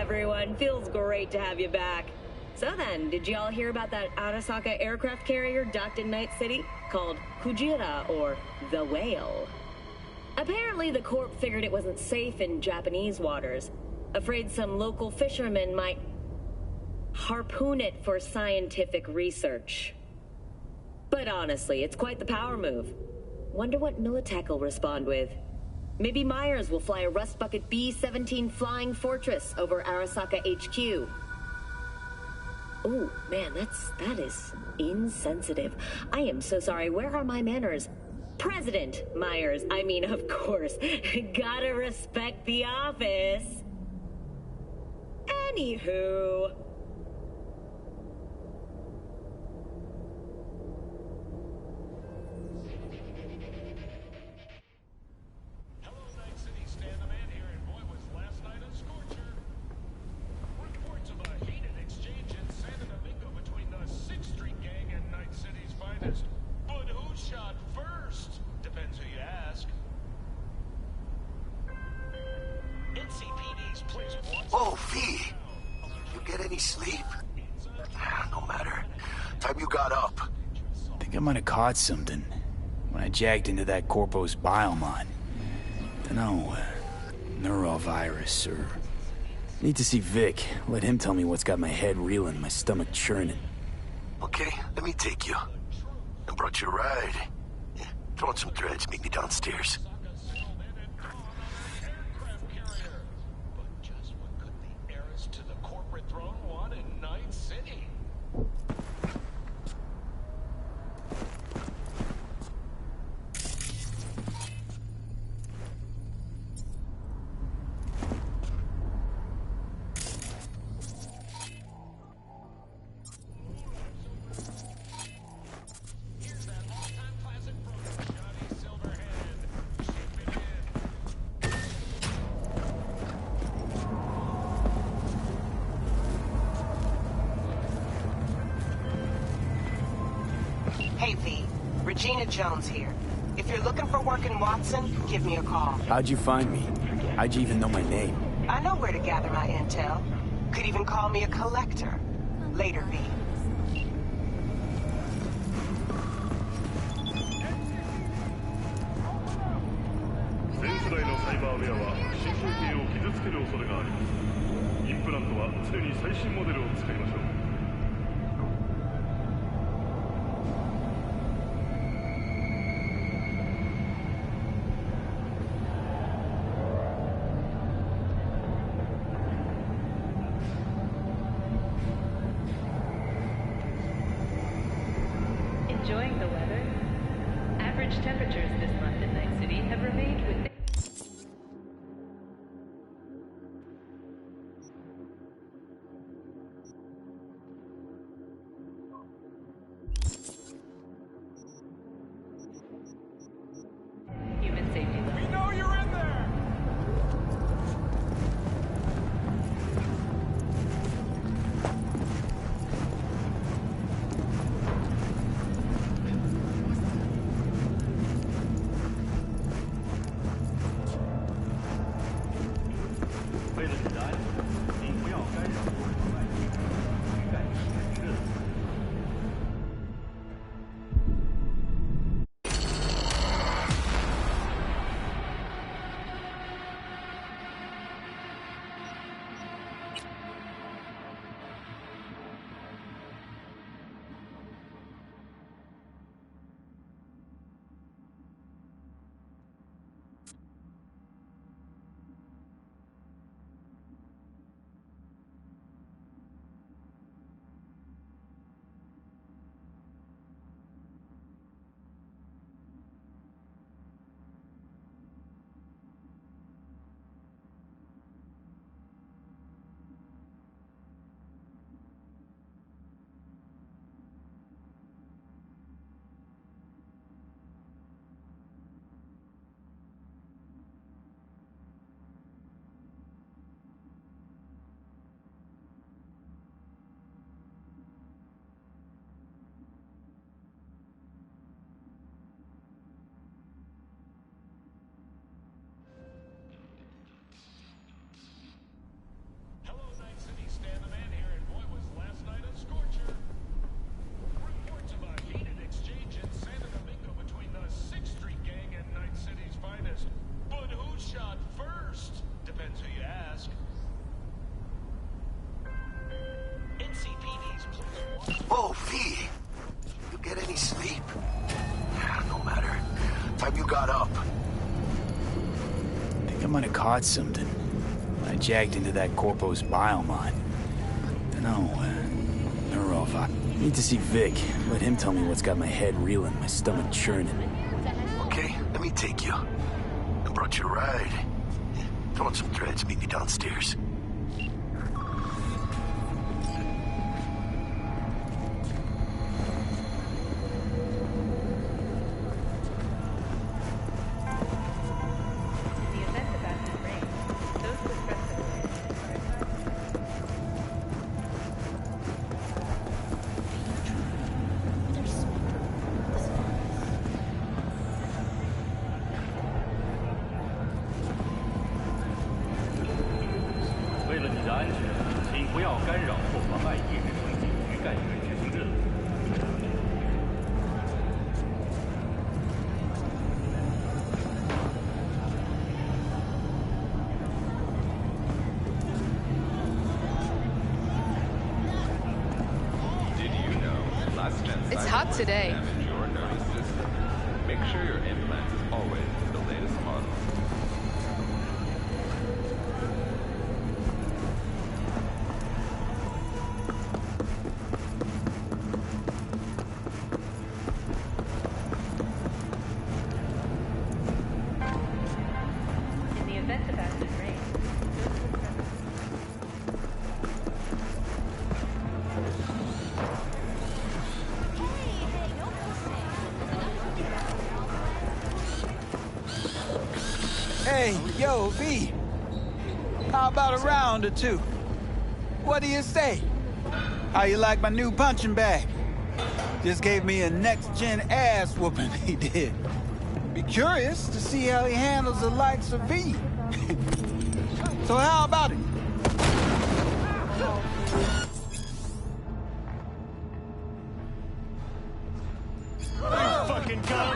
everyone. Feels great to have you back. So then, did you all hear about that Arasaka aircraft carrier docked in Night City? Called Kujira, or the Whale. Apparently, the Corp figured it wasn't safe in Japanese waters. Afraid some local fishermen might harpoon it for scientific research. But honestly, it's quite the power move. Wonder what Militech will respond with. Maybe Myers will fly a Rust Bucket B-17 Flying Fortress over Arasaka HQ. Ooh, man, that is insensitive. I am so sorry. Where are my manners? President Myers, I mean, of course. Gotta respect the office. Anywho... Oh, V! You get any sleep? No matter. Time you got up. I think I might have caught something when I jacked into that Corpo's biomon. Dunno, neurovirus or... Need to see Vic. Let him tell me what's got my head reeling, my stomach churning. Okay, let me take you. I brought you a ride. Yeah, throw in some threads, meet me downstairs. Hey, V. Regina Jones here. If you're looking for work in Watson, give me a call. How'd you find me? How'd you even know my name? I know where to gather my intel. Could even call me a collector. Later, V. Enjoying the weather? Average temperatures this month in Night City have remained within... might have caught something when I jagged into that Corpo's biomon. Dunno, Neurova. Need to see Vic. Let him tell me what's got my head reeling, my stomach churning. Okay, let me take you. I brought you a ride. Throw on some threads, meet me downstairs. It's hot today. Your nervous system. Make sure your implant is always the latest model. In the event of acid rain, Hey, yo, V. How about a round or two? What do you say? How you like my new punching bag? Just gave me a next-gen ass whooping, he did. Be curious to see how he handles the likes of V. So how about it? Fucking gun!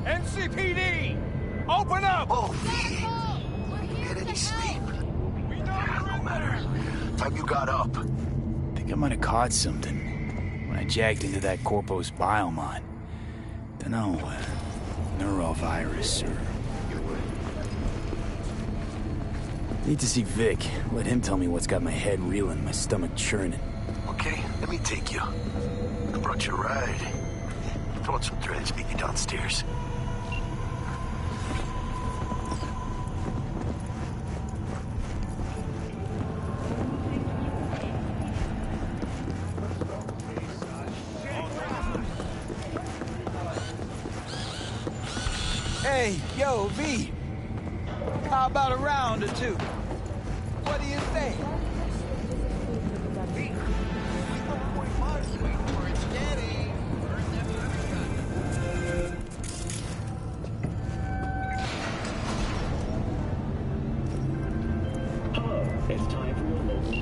NCPD! Open up! Oh, V. Get any sleep? time you got up? Think I might have caught something when I jacked into that Corpo's biomon. Dunno, neurovirus or... Need to see Vic. Let him tell me what's got my head reeling, my stomach churning. Okay, let me take you. I brought you a ride. Throw on some threads, meet you downstairs. Hey, yo, V. How about a round or two? What do you say?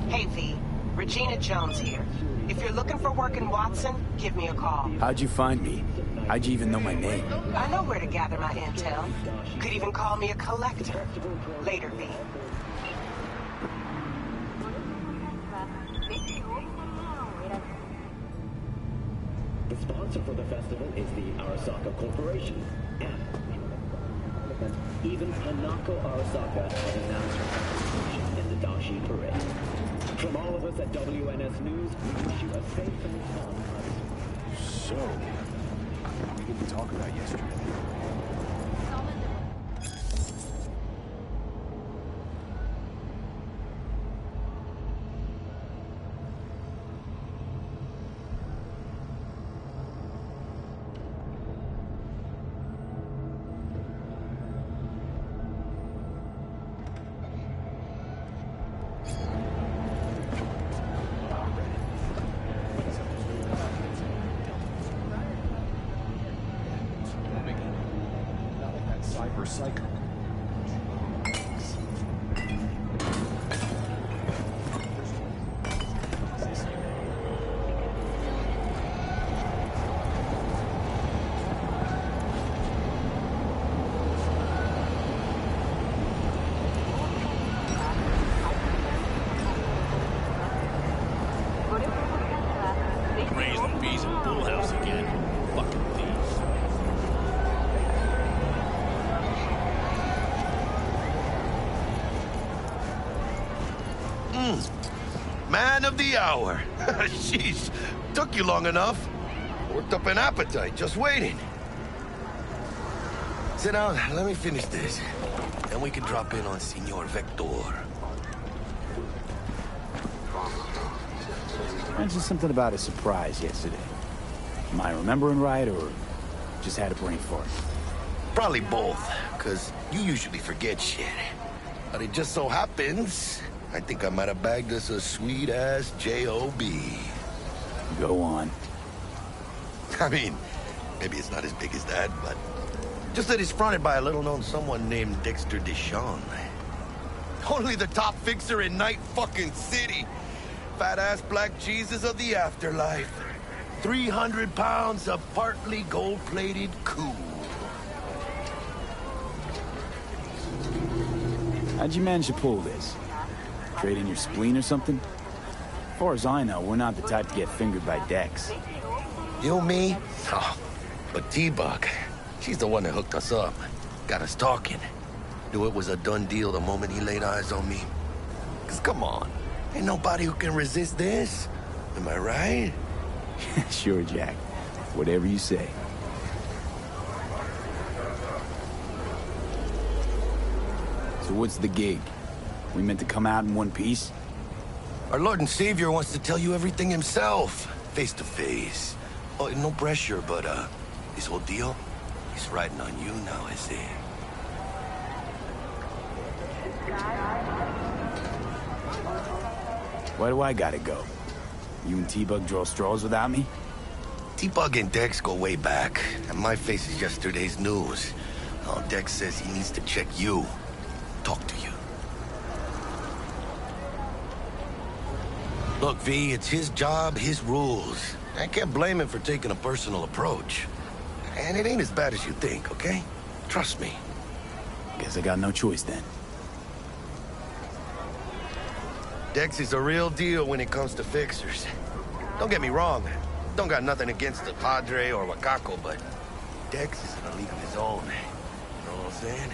Hey, V. Regina Jones here. If you're looking for work in Watson, give me a call. How'd you find me? How'd you even know my name? I know where to gather my intel. You could even call me a collector. Later, V. The sponsor for the festival is the Arasaka Corporation. And even Hanako Arasaka has announced her participation in the Dashi Parade. From all of us at WNS News, we wish you a safe and fun hunt. So, we didn't talk about yesterday. Cycle. Raising bees in the pool house again. Fucking thieves. Man of the hour. Sheesh, took you long enough. Worked up an appetite, just waiting. Sit down, let me finish this. Then we can drop in on Senor Vector. Mentioned something about a surprise yesterday. Am I remembering right, or just had a brain fart? Probably both, because you usually forget shit. But it just so happens, I think I might have bagged us a sweet-ass J.O.B. Go on. I mean, maybe it's not as big as that, but... just that it's fronted by a little-known someone named Dexter Deshawn. Only the top fixer in Night fucking City. Fat-ass black Jesus of the afterlife. 300 pounds of partly gold-plated cool. How'd you manage to pull this? Trade in your spleen or something? As far as I know, we're not the type to get fingered by Dex. You, me? Oh, but T-Bug, she's the one that hooked us up. Got us talking. Knew it was a done deal the moment he laid eyes on me. 'Cause come on, ain't nobody who can resist this. Am I right? Sure, Jack. Whatever you say. So what's the gig? We meant to come out in one piece? Our Lord and Savior wants to tell you everything himself, face to face. Oh, no pressure, but, this whole deal, he's riding on you now, I see. Why do I gotta go? You and T-Bug draw straws without me? T-Bug and Dex go way back, and my face is yesterday's news. Oh, Dex says he needs to check you. Talk to you. Look, V, it's his job, his rules. I can't blame him for taking a personal approach. And it ain't as bad as you think, okay? Trust me. Guess I got no choice then. Dex is a real deal when it comes to fixers. Don't get me wrong. Don't got nothing against the Padre or Wakako, but Dex is in a league of his own. You know what I'm saying?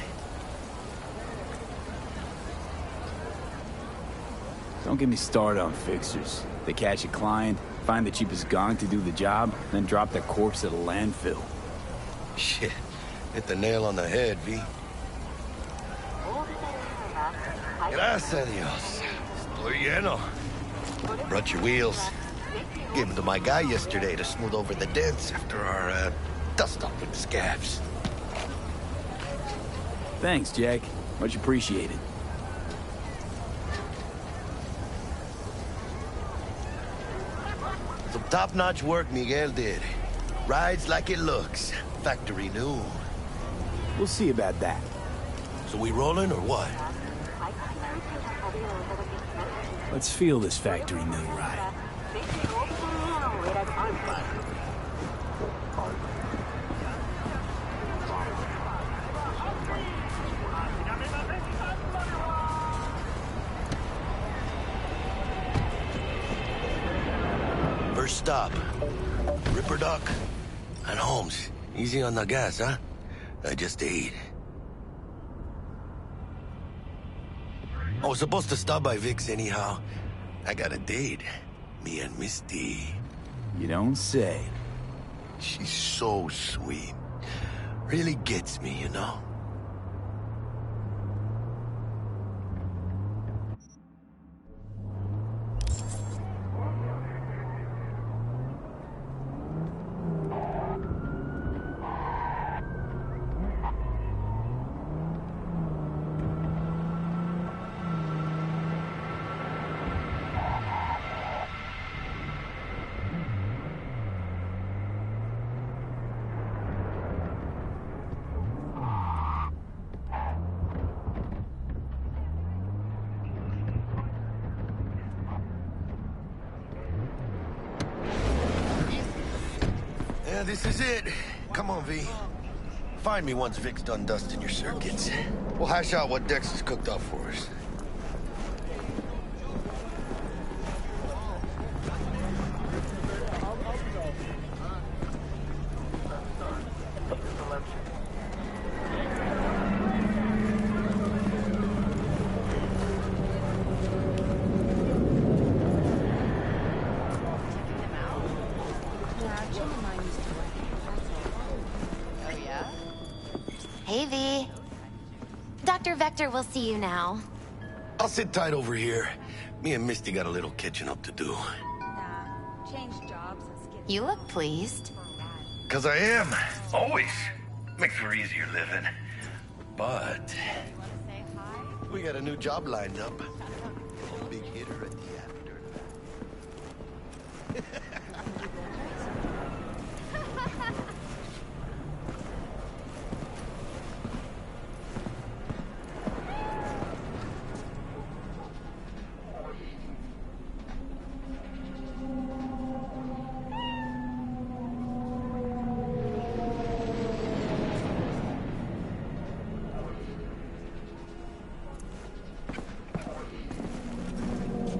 Don't get me started on fixers. They catch a client, find the cheapest gong to do the job, then drop their corpse at a landfill. Shit. Hit the nail on the head, V. Gracias a Dios. Estoy lleno. Brought your wheels. Gave them to my guy yesterday to smooth over the dents after our, dust-up with the scabs. Thanks, Jack. Much appreciated. Some top-notch work Miguel did. Rides like it looks. Factory new. We'll see about that. So we rolling or what? Let's feel this factory new ride. First stop. Ripper Dock and Holmes. Easy on the gas, huh? I just ate. I was supposed to stop by Vic's anyhow. I got a date. Me and Misty. You don't say. She's so sweet. Really gets me, you know? Yeah, this is it. Come on, V. Find me once Vic's done dusting your circuits. We'll hash out what Dex has cooked up for us. Hey, V. Dr. Vector will see you now. I'll sit tight over here. Me and Misty got a little catching up to do. You look pleased. 'Cause I am. Always. Makes for easier living. But we got a new job lined up. Big hitter at the after.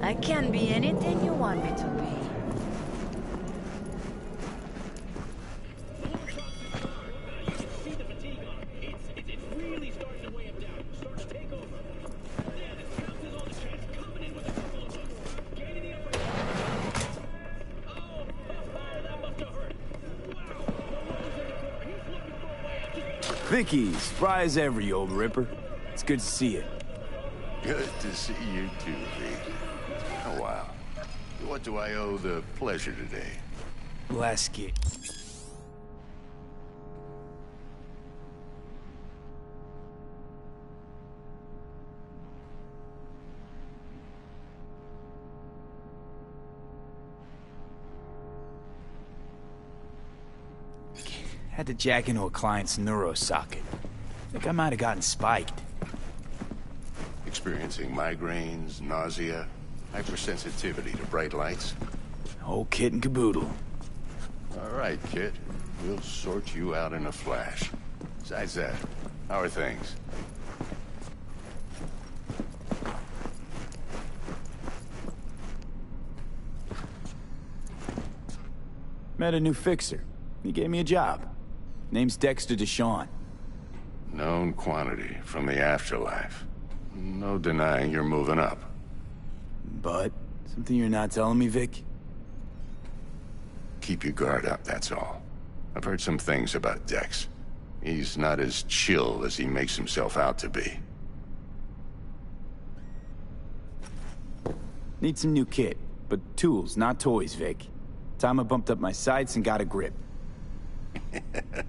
I can be anything you want me to be. Vicky, spry as ever, you old ripper. It's good to see you. Good to see you too, V. Oh, wow. What do I owe the pleasure today? Last kid. Had to jack into a client's neuro socket. Think I might have gotten spiked. Experiencing migraines, nausea, hypersensitivity to bright lights? Whole kit and caboodle. All right, kid. We'll sort you out in a flash. Besides that, how are things? Met a new fixer. He gave me a job. Name's Dexter Deshawn. Known quantity from the afterlife. No denying you're moving up. But, something you're not telling me, Vic? Keep your guard up, that's all. I've heard some things about Dex. He's not as chill as he makes himself out to be. Need some new kit, but tools, not toys, Vic. Time I bumped up my sights and got a grip.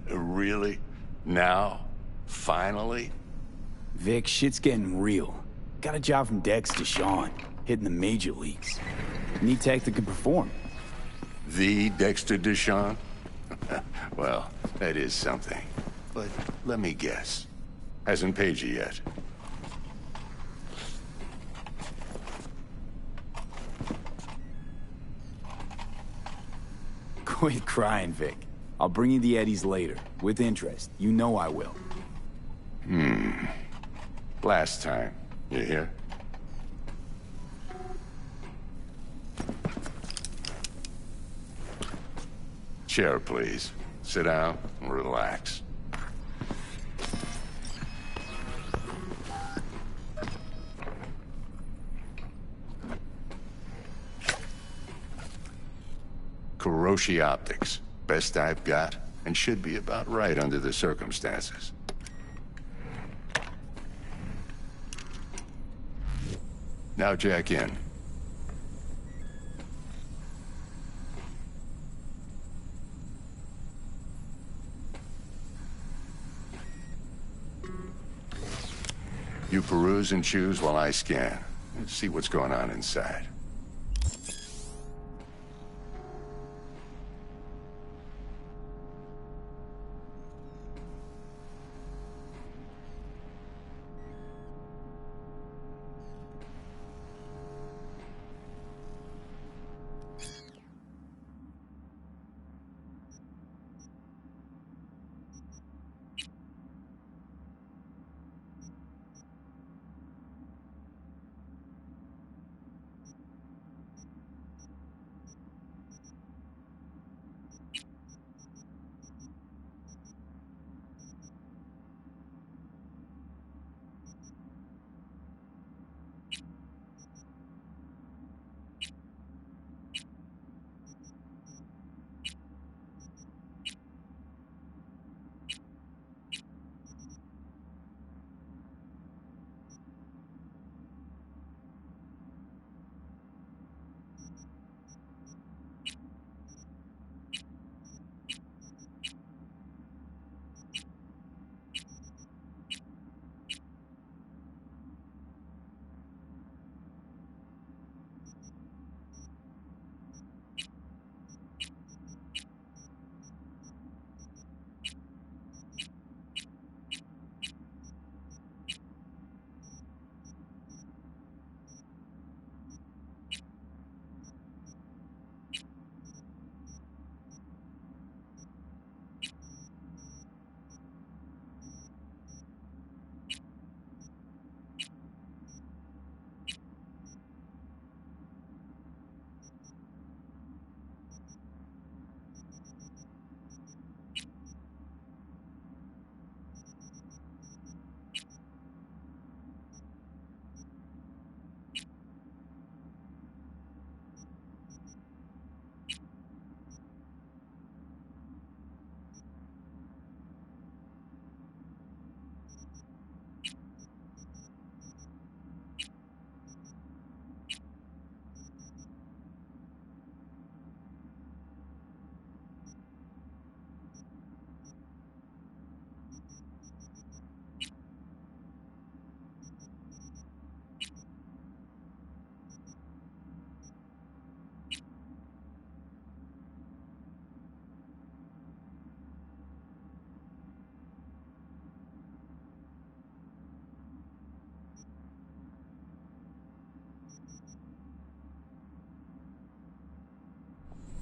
Really? Now? Finally? Vic, shit's getting real. Got a job from Dex Deshawn, hitting the major leagues. Need tech that can perform. The Dexter Deshawn? Well, that is something. But let me guess. Hasn't paid you yet. Quit crying, Vic. I'll bring you the eddies later, with interest. You know I will. Last time. You hear? Chair, please. Sit down and relax. Kuroshi Optics. Best I've got, and should be about right under the circumstances. Now jack in. You peruse and choose while I scan. Let's see what's going on inside.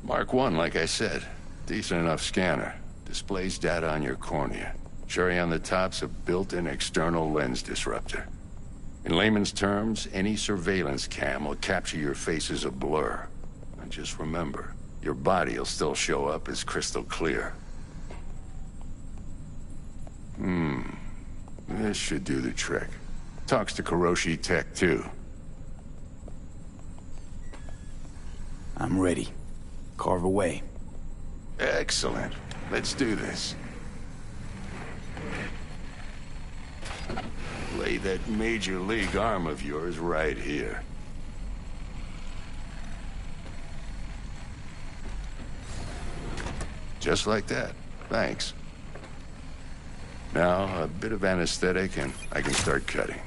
Mark 1, like I said. Decent enough scanner. Displays data on your cornea. Cherry on the top's a built-in external lens disruptor. In layman's terms, any surveillance cam will capture your face as a blur. And just remember, your body'll still show up as crystal clear. This should do the trick. Talks to Kiroshi Tech, too. I'm ready. Carve away. Excellent. Let's do this. Lay that major league arm of yours right here. Just like that. Thanks. Now, a bit of anesthetic and I can start cutting.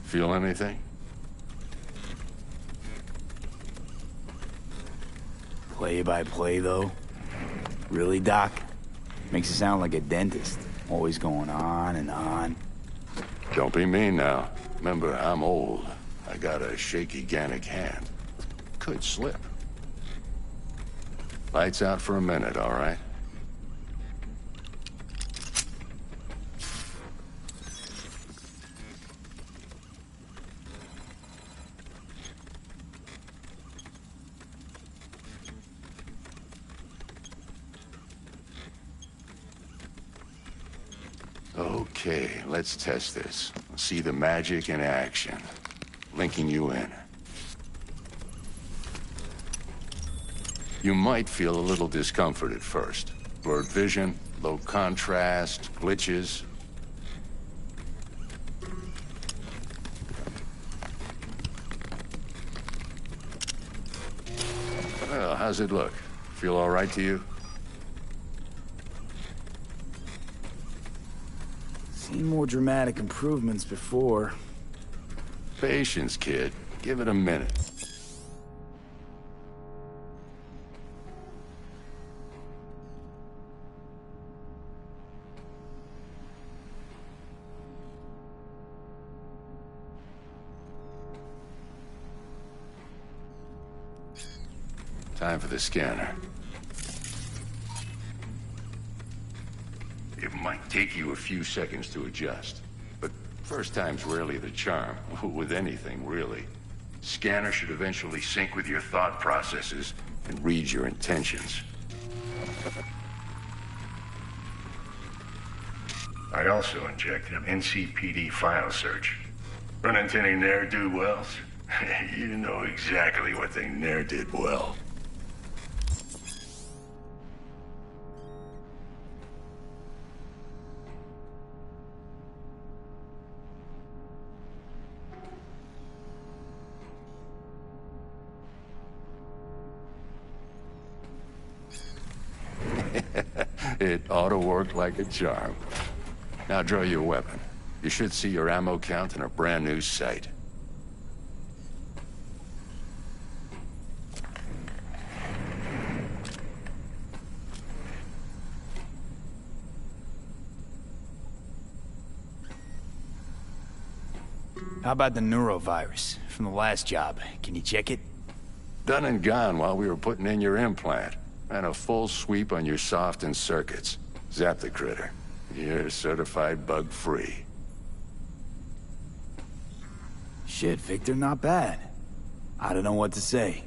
Feel anything? Play by play, though? Really, Doc? Makes it sound like a dentist. Always going on and on. Don't be mean now. Remember, I'm old. I got a shaky Gannic hand. Could slip. Lights out for a minute, all right? Okay, let's test this. See the magic in action. Linking you in. You might feel a little discomfort at first. Blurred vision, low contrast, glitches. Well, how's it look? Feel all right to you? Seen more dramatic improvements before. Patience, kid. Give it a minute. Time for the scanner. It might take you a few seconds to adjust, but first time's rarely the charm, with anything, really. Scanner should eventually sync with your thought processes and read your intentions. I also injected an NCPD file search. Run into any ne'er-do-wells? You know exactly what they ne'er did well. It ought to work like a charm. Now draw your weapon. You should see your ammo count in a brand new sight. How about the neurovirus from the last job? Can you check it? Done and gone while we were putting in your implant. And a full sweep on your soft and circuits. Zap the critter. You're certified bug-free. Shit, Victor, not bad. I don't know what to say.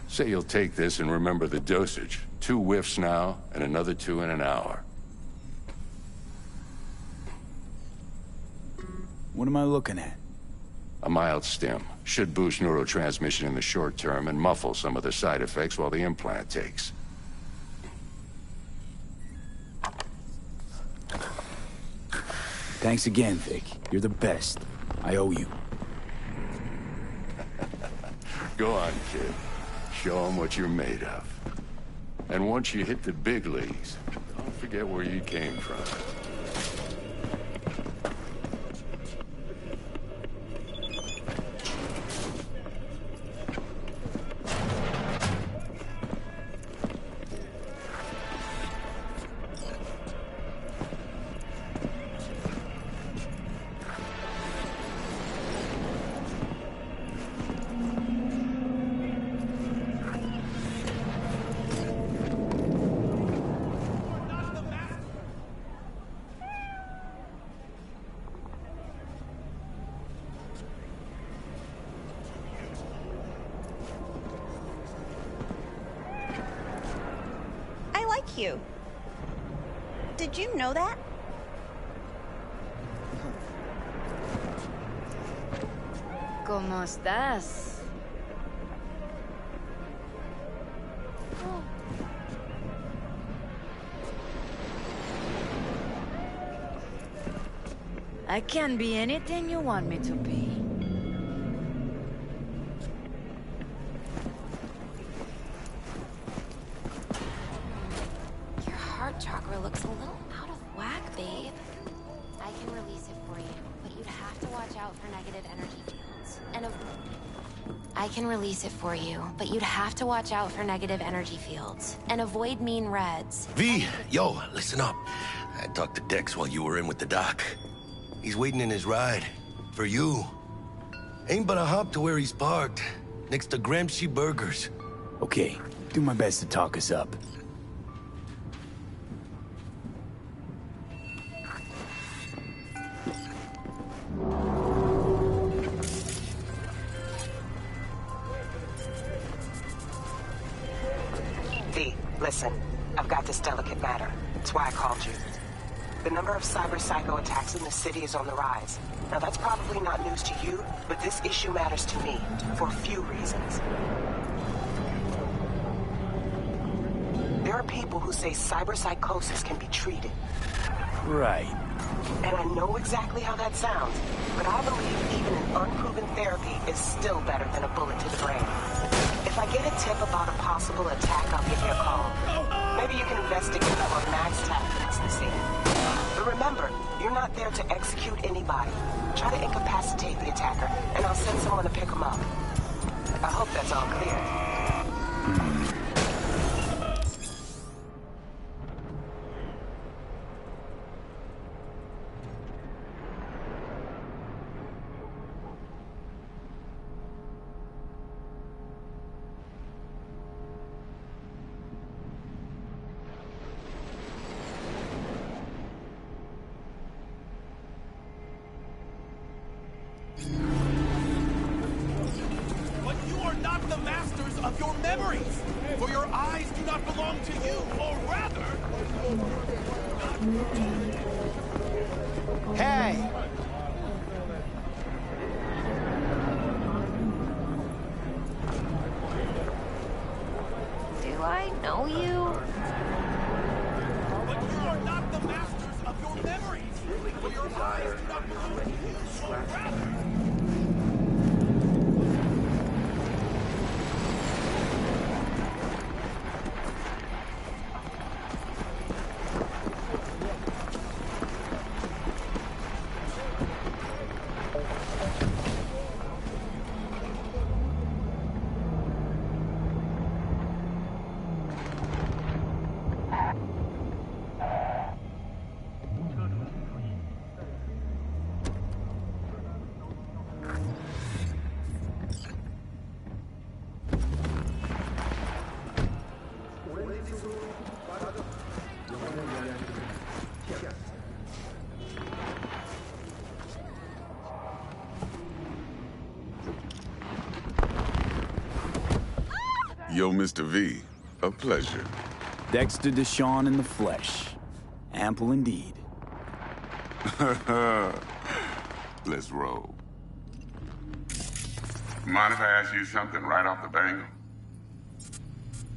Say you'll take this and remember the dosage. 2 whiffs now, and another 2 in an hour. What am I looking at? A mild stim. Should boost neurotransmission in the short term and muffle some of the side effects while the implant takes. Thanks again, Vic. You're the best. I owe you. Go on, kid. Show them what you're made of. And once you hit the big leagues, don't forget where you came from. fuck you. Did you know that? ¿Cómo estás? I can be anything you want me to be. Your heart chakra looks a little out of whack, babe. I can release it for you, but you'd have to watch out for negative energy fields. I can release it for you, but you'd have to watch out for negative energy fields. And avoid mean reds. V, yo, listen up. I talked to Dex while you were in with the doc. He's waiting in his ride. For you. Ain't but a hop to where he's parked. Next to Gramsci Burgers. Okay, do my best to talk us up. V, listen. I've got this delicate matter. That's why I called you. The number of cyber-psycho attacks in the city is on the rise. Now, that's probably not news to you, but this issue matters to me for a few reasons. There are people who say cyberpsychosis can be treated. Right. And I know exactly how that sounds, but I believe even an unproven therapy is still better than a bullet to the brain. If I get a tip about a possible attack, I'll give you a call. Maybe you can investigate before Max Tap hits the scene. But remember, you're not there to execute anybody. Try to incapacitate the attacker, and I'll send someone to pick him up. I hope that's all clear. But you are not the masters of your memories, for your eyes do not belong to you, or rather... Hey! Do I know you? But you are not the masters of your memories, for your eyes do not belong to you, or rather... Yo, Mr. V, a pleasure. Dexter Deshawn in the flesh. Ample indeed. Let's roll. Mind if I ask you something right off the bangle?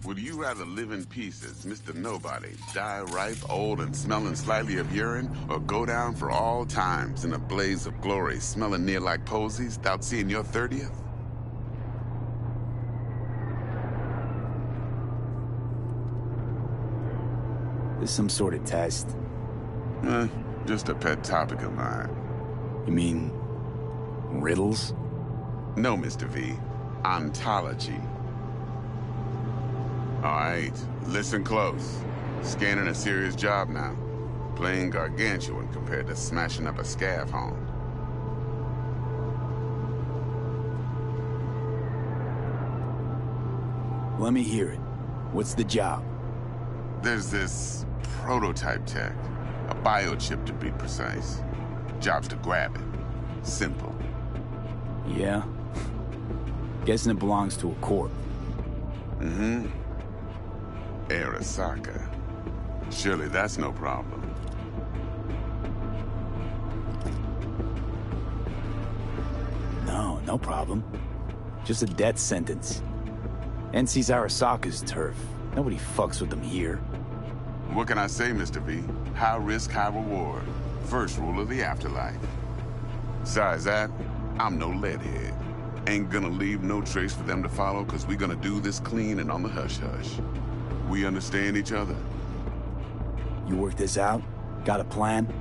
Would you rather live in peace as Mr. Nobody, die ripe, old, and smelling slightly of urine, or go down for all times in a blaze of glory, smelling near like posies, without seeing your 30th? This some sort of test? Just a pet topic of mine. You mean... riddles? No, Mr. V. Ontology. All right, listen close. Scanning a serious job now. Playing gargantuan compared to smashing up a scav home. Let me hear it. What's the job? There's this prototype tech. A biochip, to be precise. Job's to grab it. Simple. Yeah? Guessing it belongs to a corp. Mm-hmm. Arasaka. Surely that's no problem. No problem. Just a death sentence. NC's Arasaka's turf. Nobody fucks with them here. What can I say, Mr. V? High risk, high reward. First rule of the afterlife. Besides that, I'm no leadhead. Ain't gonna leave no trace for them to follow, cause we gonna do this clean and on the hush-hush. We understand each other? You work this out? Got a plan?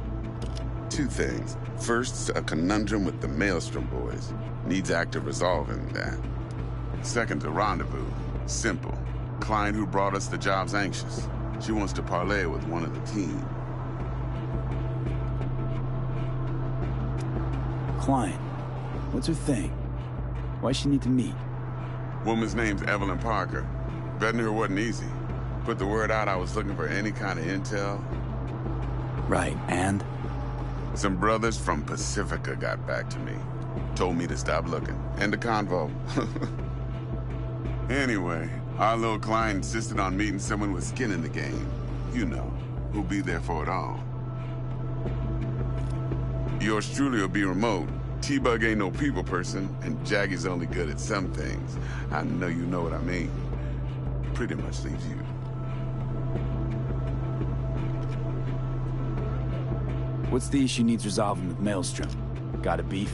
Two things. First, a conundrum with the Maelstrom boys. Needs active resolving that. Second, a rendezvous. Simple. Client who brought us the job's anxious. She wants to parlay with one of the team. Client. What's her thing? Why she need to meet? Woman's name's Evelyn Parker. Betting her wasn't easy. Put the word out I was looking for any kind of intel. Right, and? Some brothers from Pacifica got back to me. Told me to stop looking. End of convo. Anyway, our little client insisted on meeting someone with skin in the game. You know, who'll be there for it all. Yours truly will be remote. T-Bug ain't no people person, and Jaggy's only good at some things. I know you know what I mean. Pretty much leaves you. What's the issue needs resolving with Maelstrom? Got a beef?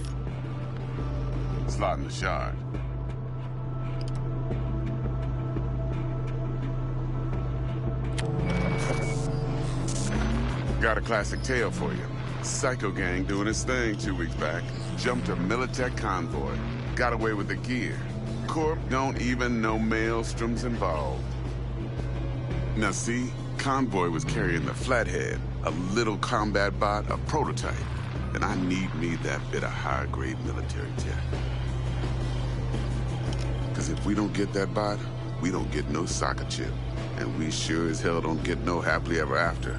Slot in the shard. Got a classic tale for you. Psycho gang doing his thing 2 weeks back. Jumped a Militech convoy. Got away with the gear. Corp don't even know Maelstrom's involved. Now see, convoy was carrying the Flathead, a little combat bot, a prototype. And I need me that bit of high-grade military tech. Because if we don't get that bot, we don't get no soccer chip. And we sure as hell don't get no happily ever after.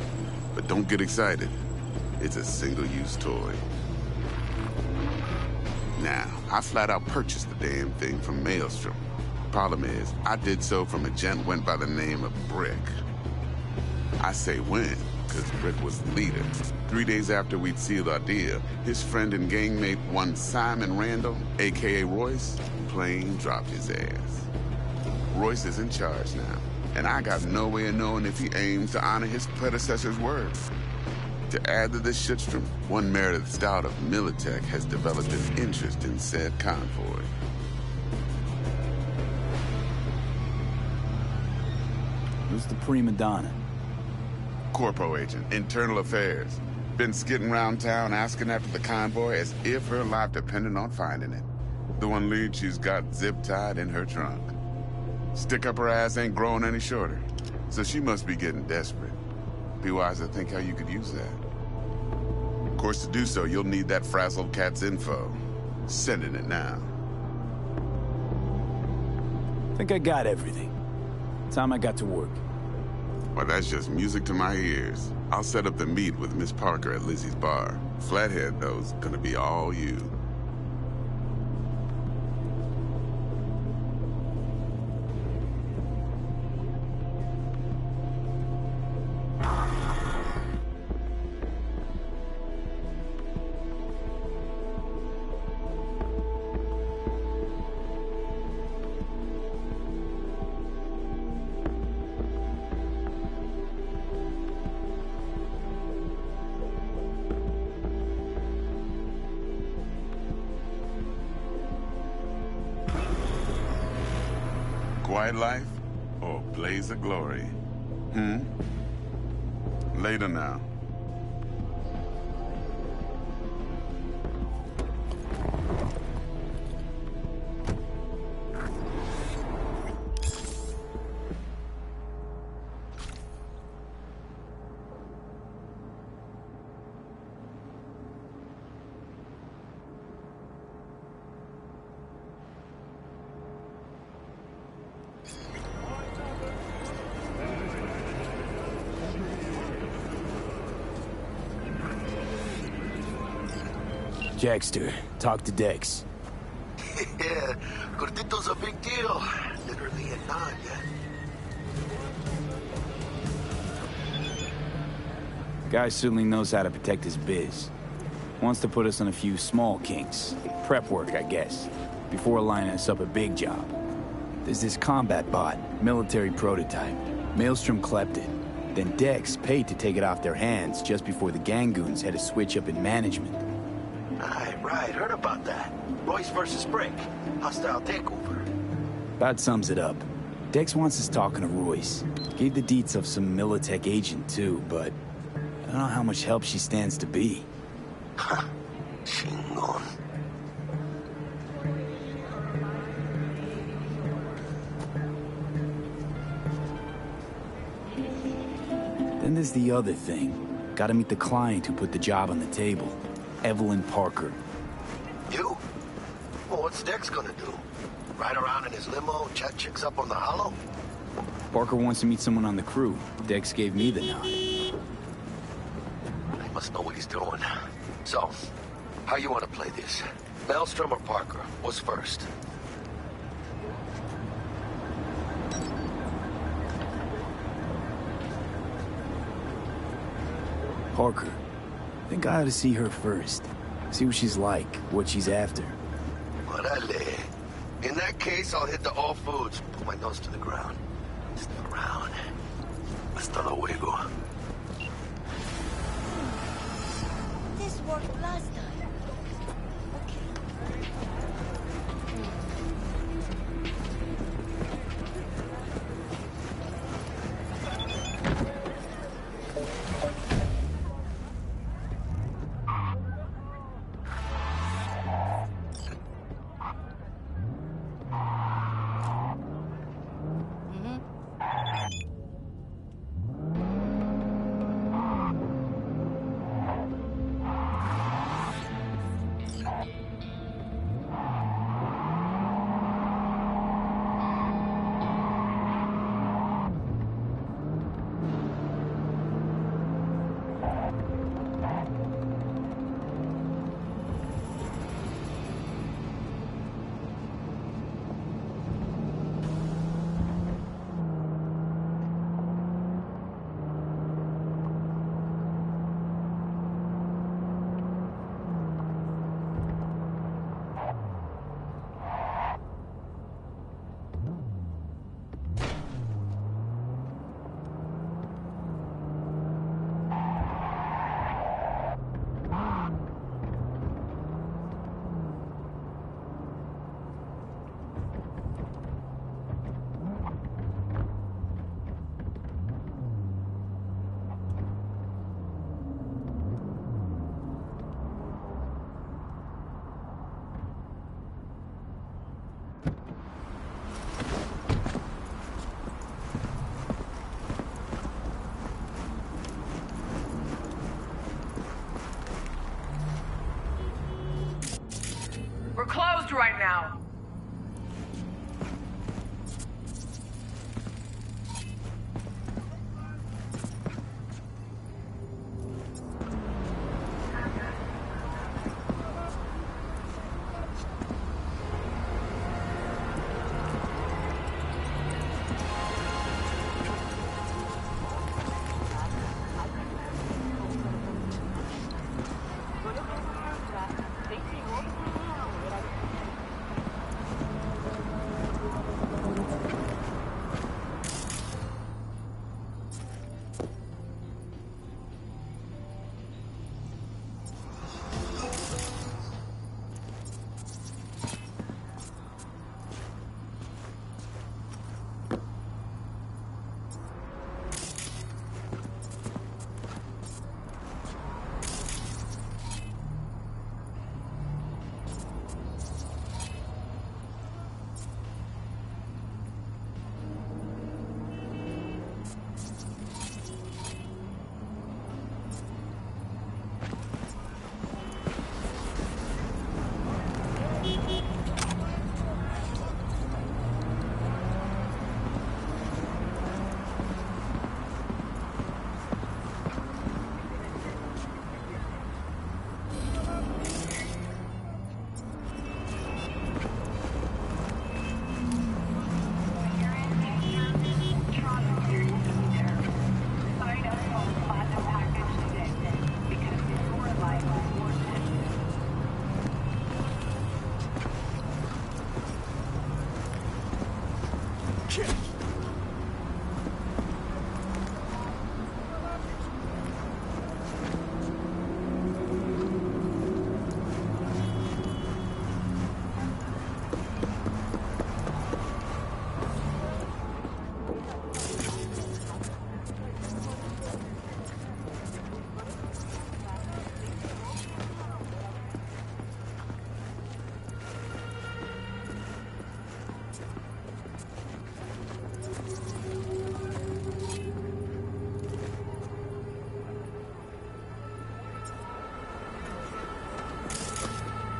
But don't get excited. It's a single-use toy. Now, I flat out purchased the damn thing from Maelstrom. Problem is, I did so from a gent went by the name of Brick. I say when, because Brick was the leader. 3 days after we'd sealed our deal, his friend and gangmate, one Simon Randall, a.k.a. Royce, plain dropped his ass. Royce is in charge now, and I got no way of knowing if he aims to honor his predecessor's word. To add to this shitstrom, one Meredith Stout of Militech has developed an interest in said convoy. Who's the prima donna? Corpo agent, internal affairs. Been skidding around town asking after the convoy as if her life depended on finding it. The one lead she's got zip-tied in her trunk. Stick up her ass ain't growing any shorter, so she must be getting desperate. Be wise to think how you could use that. Of course, to do so, you'll need that frazzled cat's info. Sending it now. Think I got everything. Time I got to work. Well, that's just music to my ears. I'll set up the meet with Miss Parker at Lizzie's bar. Flathead, though's gonna be all you. Quiet life or blaze of glory? Later now. Jackster, talk to Dex. Yeah, Gordito's a big deal. Literally a nod, yeah. Guy certainly knows how to protect his biz. Wants to put us on a few small kinks. Prep work, I guess. Before lining us up a big job. There's this combat bot, military prototype. Maelstrom clept it. Then Dex paid to take it off their hands just before the Gangoons had a switch up in management. Right, heard about that. Royce versus Brick. Hostile takeover. About sums it up. Dex wants us talking to Royce. Gave the deets of some Militech agent too, but I don't know how much help she stands to be. Ha. Chingon. Then there's the other thing. Gotta meet the client who put the job on the table. Evelyn Parker. You? Well, what's Dex gonna do? Ride around in his limo, chat chicks up on the hollow? Parker wants to meet someone on the crew. Dex gave me the nod. He must know what he's doing. So, how you want to play this? Maelstrom or Parker? What's first? Parker. I think I ought to see her first. See what she's like, what she's after. Orale. In that case, I'll hit the all foods. Put my nose to the ground. Stick around. Hasta luego. This worked last time. We're closed right now.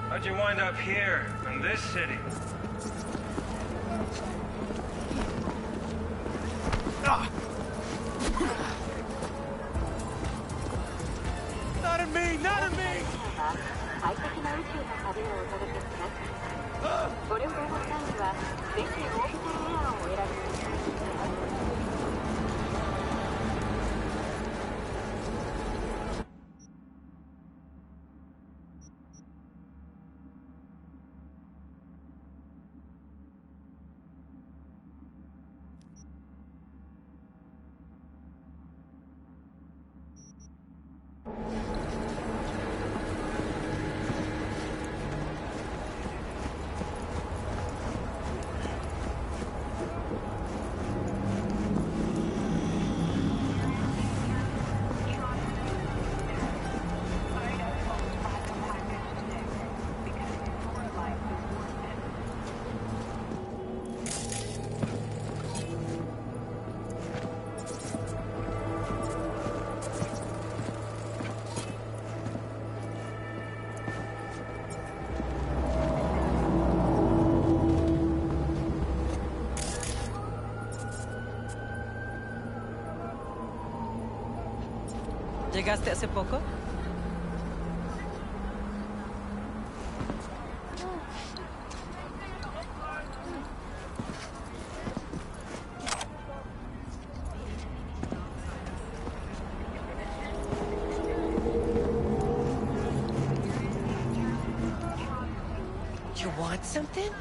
How'd you wind up here, in this city? Not in me! Not in me! 快適な宇宙の旅をお届けします。ご旅行の際にはぜひオービタルエアをお選びください。¿Llegaste hace poco? You want something?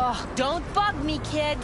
Oh, don't bug me, kid.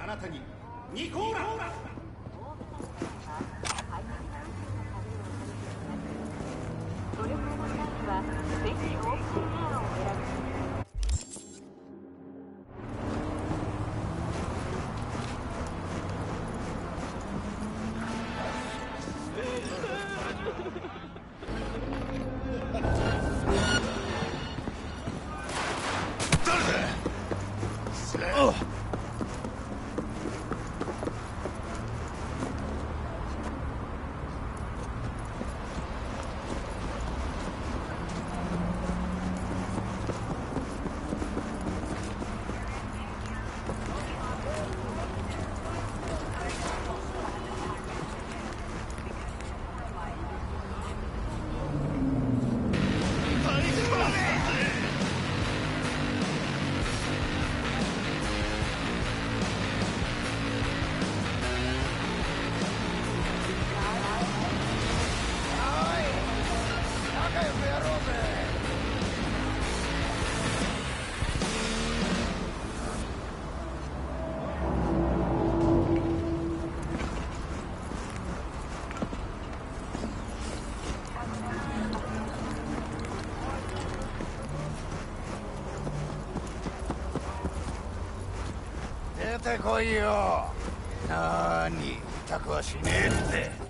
なたにニコーラ。ご旅行の際にはぜひオープンエアをお選びください。出てこいよ。なーに、痛くはしねえって。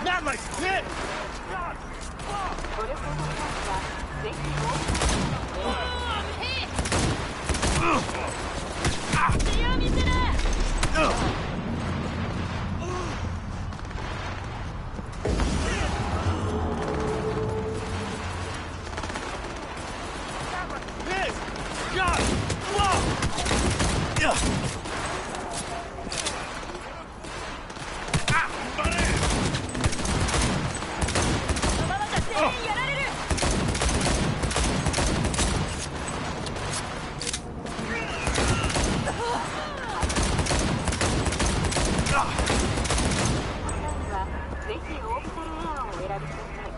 Not like this! ご旅行の際はぜひオープンエアをお選びください。強みする。ぜひオープンエアをお選びください。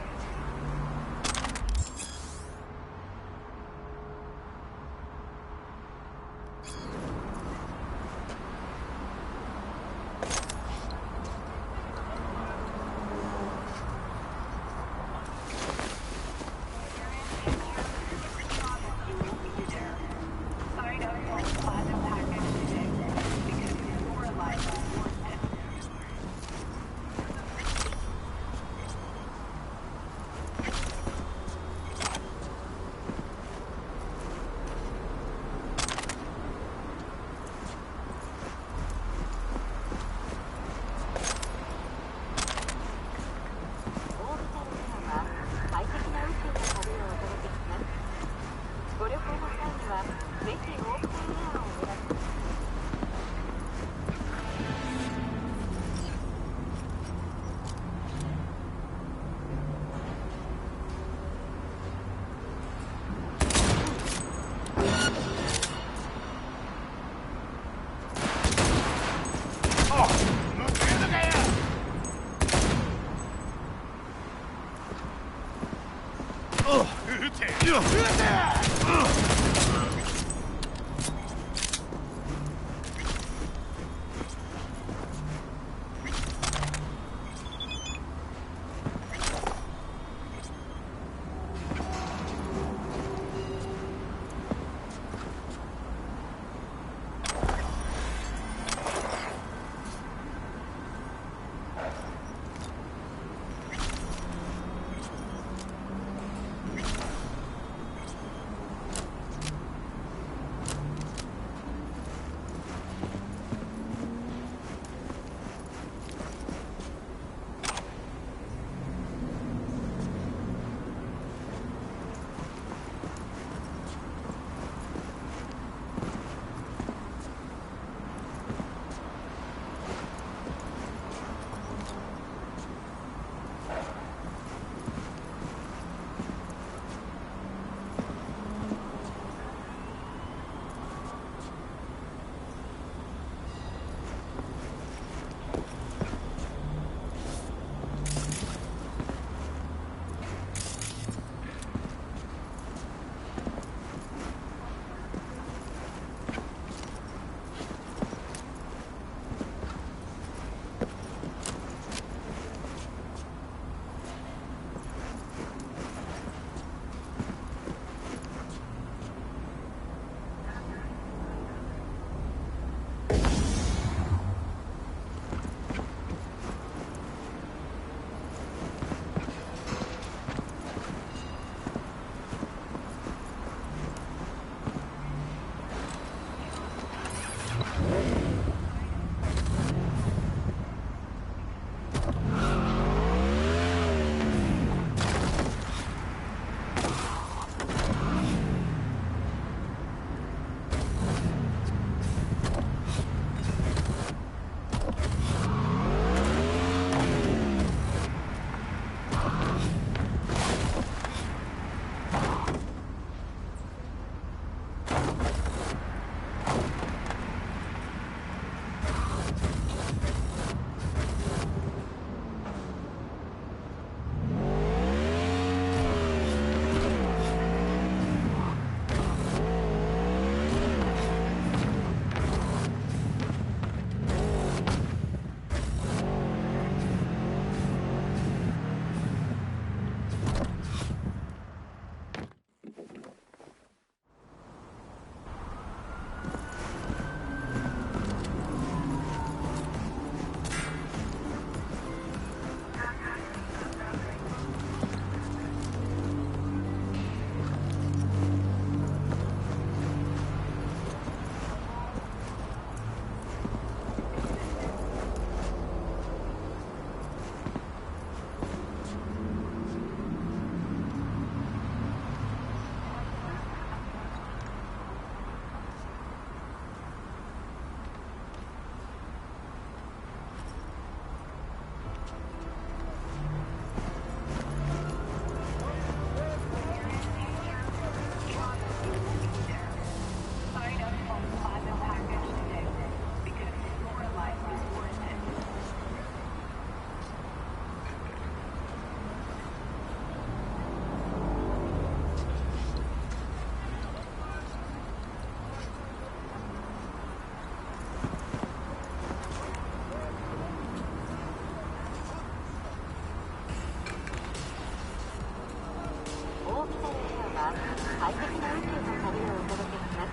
快適な宇宙の旅をお届けします。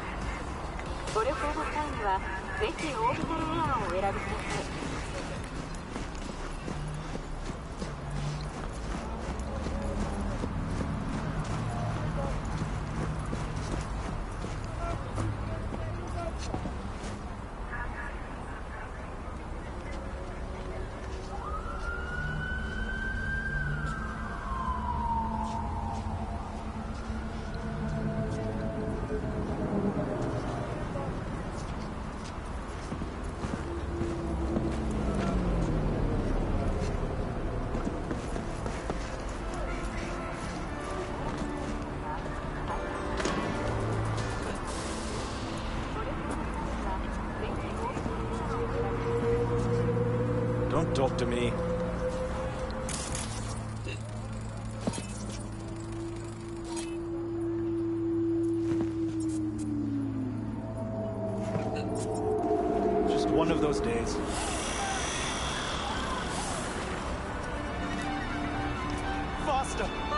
ご旅行の際にはぜひオービタルエアーをお選びください。Don't talk to me. one of those days. Faster!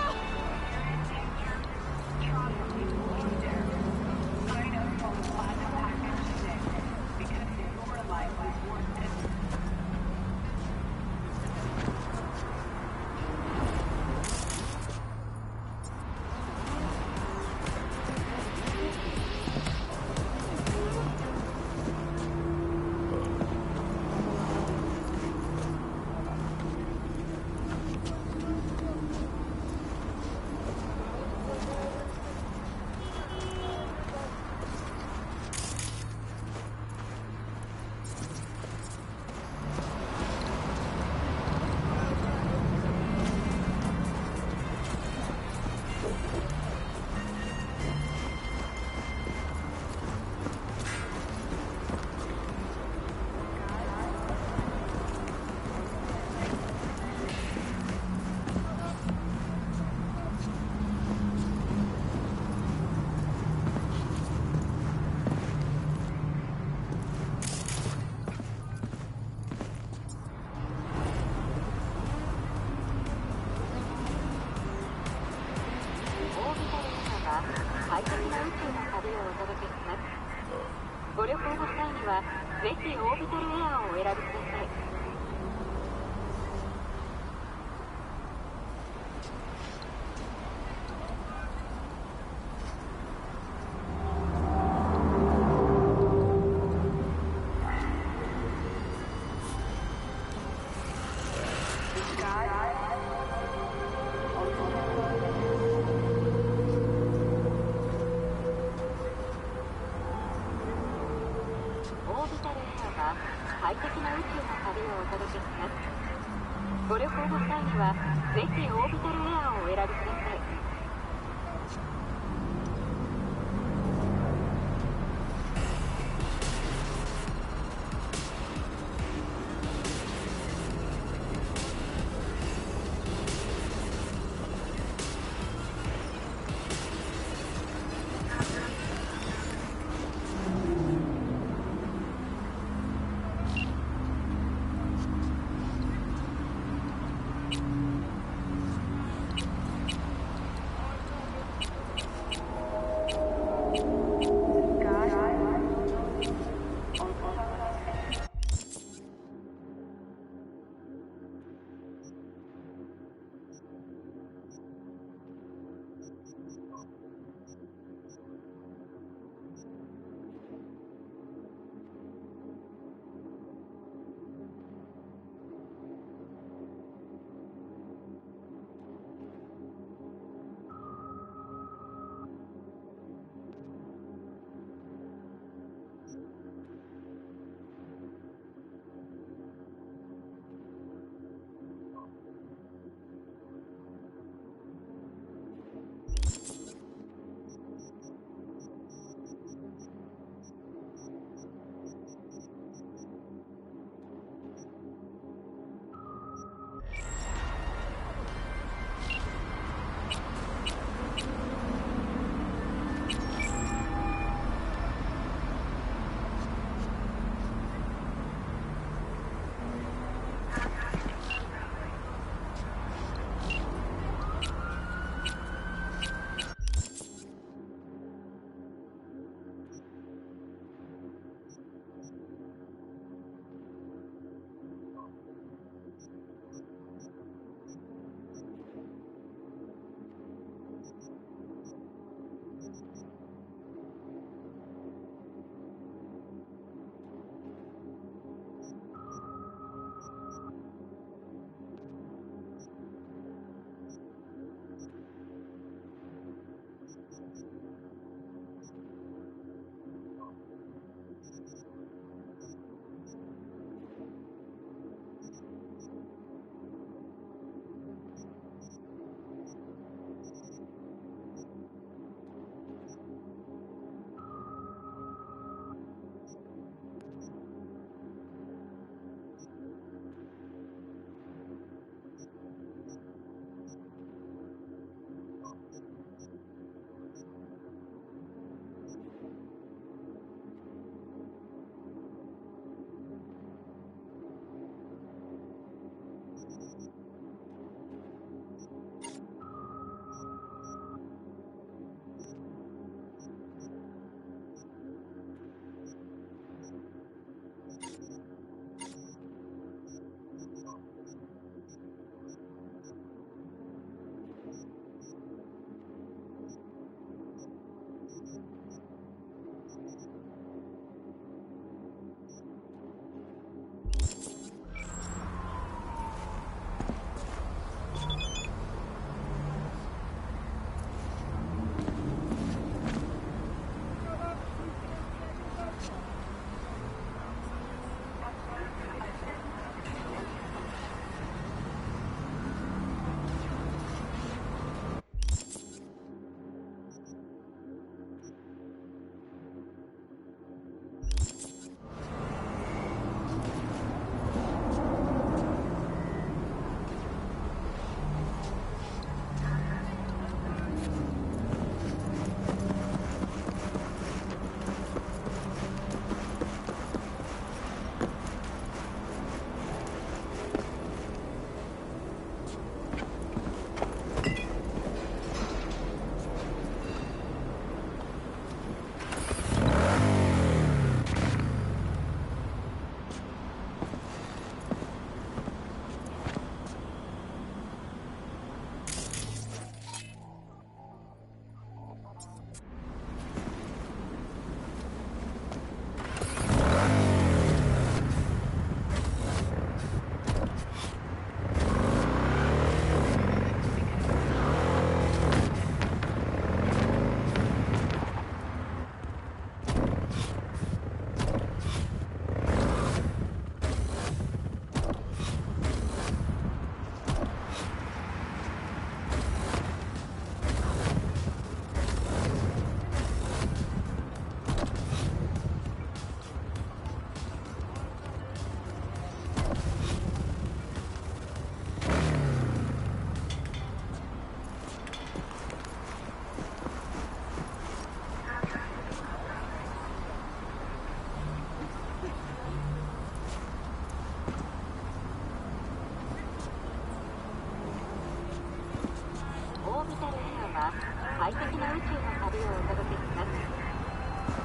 な宇宙の旅をお届けします。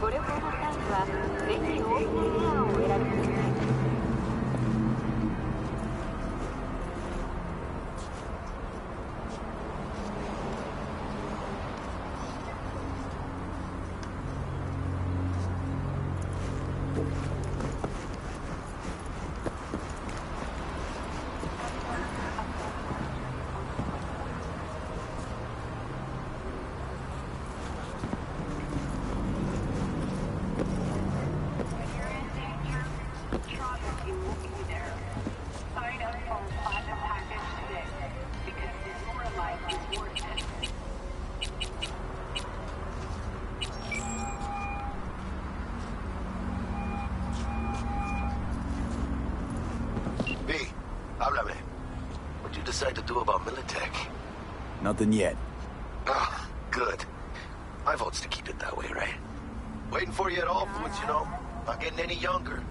ご旅行の際にはぜひ大きなエアーをお選びください。Háblame. What'd you decide to do about Militech? Nothing yet. Ah, good. My vote's to keep it that way, right? Waiting for you at all, Foods, you know. Not getting any younger.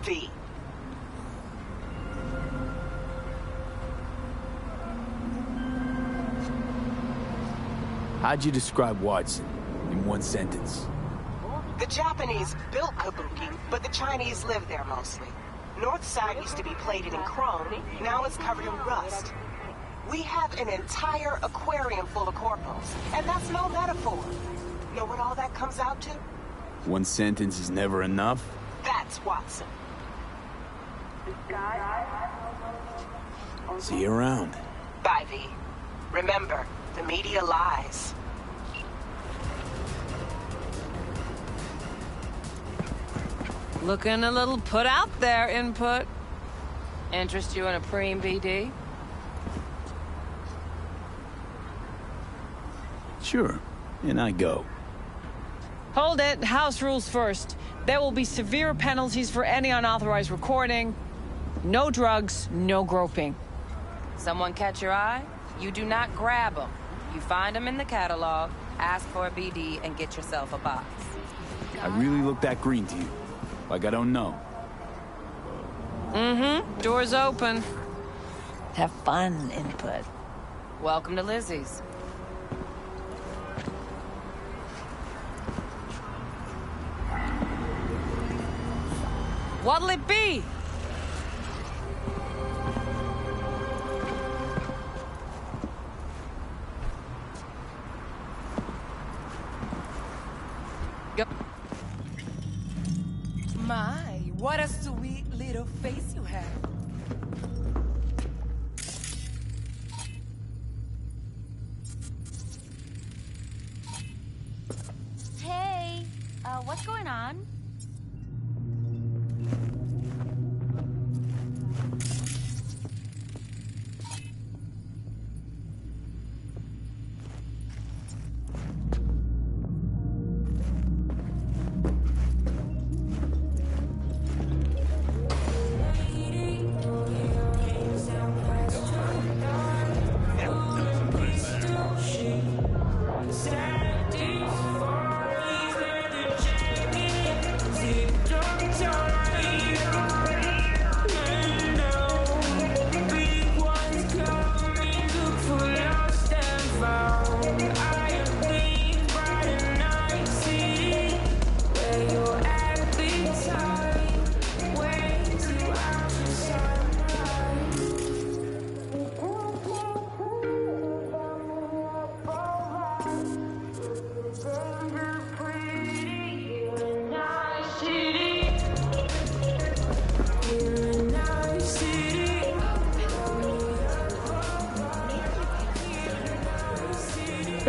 V. How'd you describe Watson in one sentence? The Japanese built Kabuki, but the Chinese live there mostly. North side used to be plated in chrome, now it's covered in rust. We have an entire aquarium full of corpos, and that's no metaphor. Know what all that comes out to? One sentence is never enough? That's Watson. See you around. Bye, V. Remember, the media lies. Looking a little put out there, Input. Interest you in a preem BD? Sure, and I go. Hold it. House rules first. There will be severe penalties for any unauthorized recording. No drugs, no groping. Someone catch your eye? You do not grab them. You find them in the catalog, ask for a BD, and get yourself a box. I really look that green to you. Like I don't know. Mm-hmm. Door's open. Have fun, Input. Welcome to Lizzie's. What'll it be? Go. My, what a sweet little face you have. Hey, what's going on?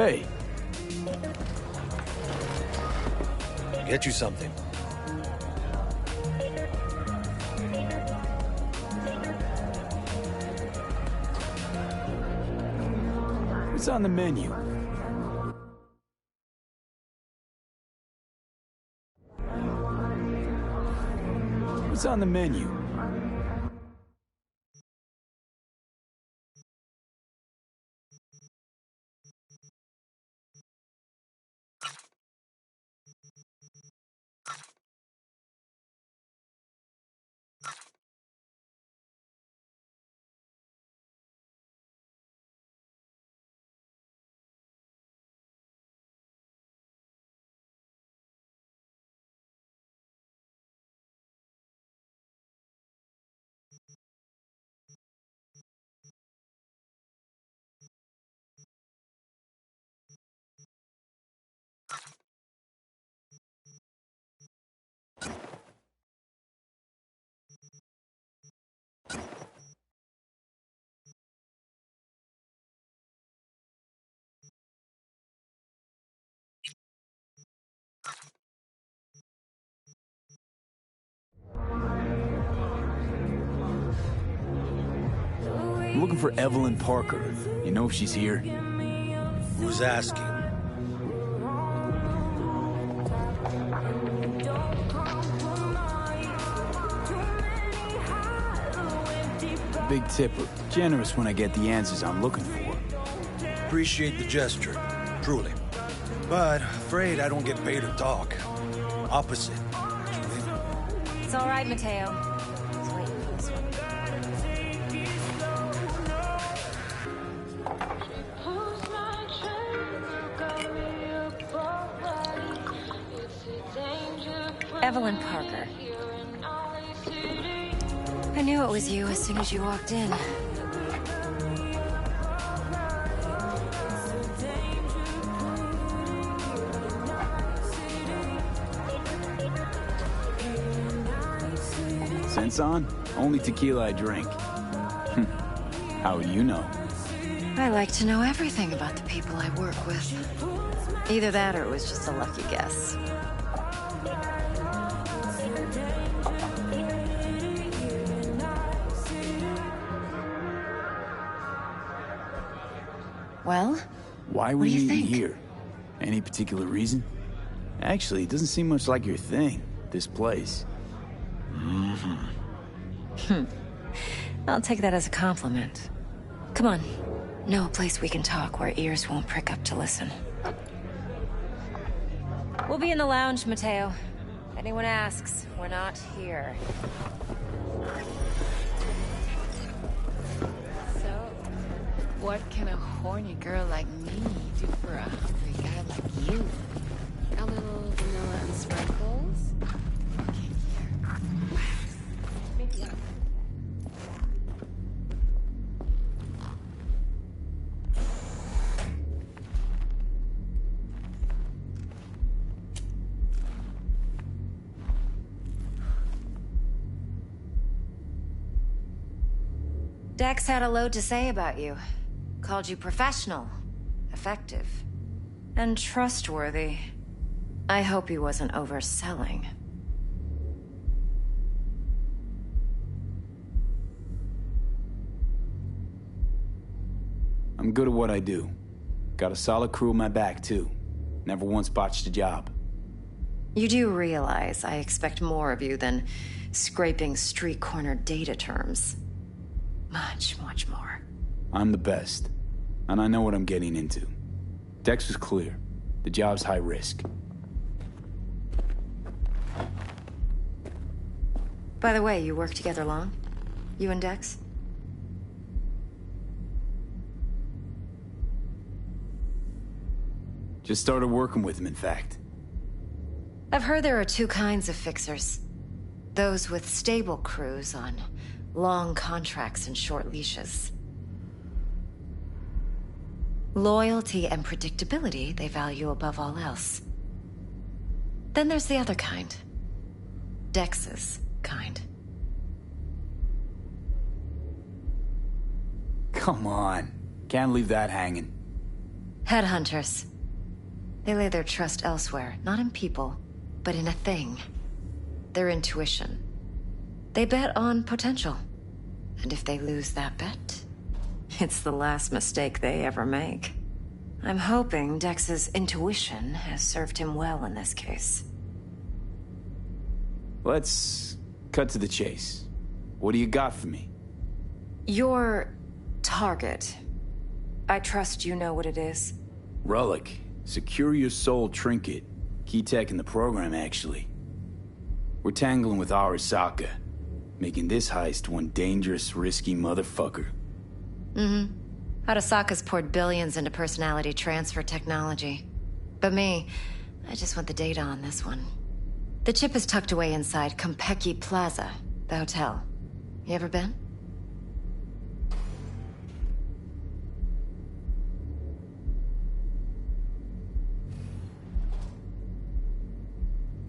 Hey. Get you something. What's on the menu? What's on the menu? I'm looking for Evelyn Parker. You know if she's here? Who's asking? Big tipper. Generous when I get the answers I'm looking for. Appreciate the gesture, truly. But afraid I don't get paid to talk. Opposite, actually. It's all right, Mateo. I was waiting for this one. Evelyn Parker. I knew it was you as soon as you walked in. Sense on? Only tequila I drink. How would you know? I like to know everything about the people I work with. Either that or it was just a lucky guess. Well? Why were you even here? Any particular reason? Actually, it doesn't seem much like your thing, this place. I'll take that as a compliment. Come on. Know a place we can talk where ears won't prick up to listen. We'll be in the lounge, Mateo. If anyone asks, we're not here. So, what can a horny girl like me do for a hungry guy like you? A little vanilla and sprinkles? Okay, here. Maybe up. Dex had a load to say about you. Called you professional, effective, and trustworthy. I hope he wasn't overselling. I'm good at what I do. Got a solid crew on my back, too. Never once botched a job. You do realize I expect more of you than scraping street corner data terms. Much, much more. I'm the best, and I know what I'm getting into. Dex was clear. The job's high risk. By the way, you work together long? You and Dex? Just started working with him, in fact. I've heard there are two kinds of fixers. Those with stable crews on long contracts and short leashes. Loyalty and predictability they value above all else. Then there's the other kind. Dex's kind. Come on. Can't leave that hanging. Headhunters. They lay their trust elsewhere, not in people, but in a thing. Their intuition. They bet on potential. And if they lose that bet, it's the last mistake they ever make. I'm hoping Dex's intuition has served him well in this case. Let's cut to the chase. What do you got for me? Your target. I trust you know what it is. Relic. Secure your soul trinket. Key tech in the program, actually. We're tangling with Arasaka, making this heist one dangerous, risky motherfucker. Mm-hmm. Arasaka's poured billions into personality transfer technology. But me, I just want the data on this one. The chip is tucked away inside Konpeki Plaza, the hotel. You ever been?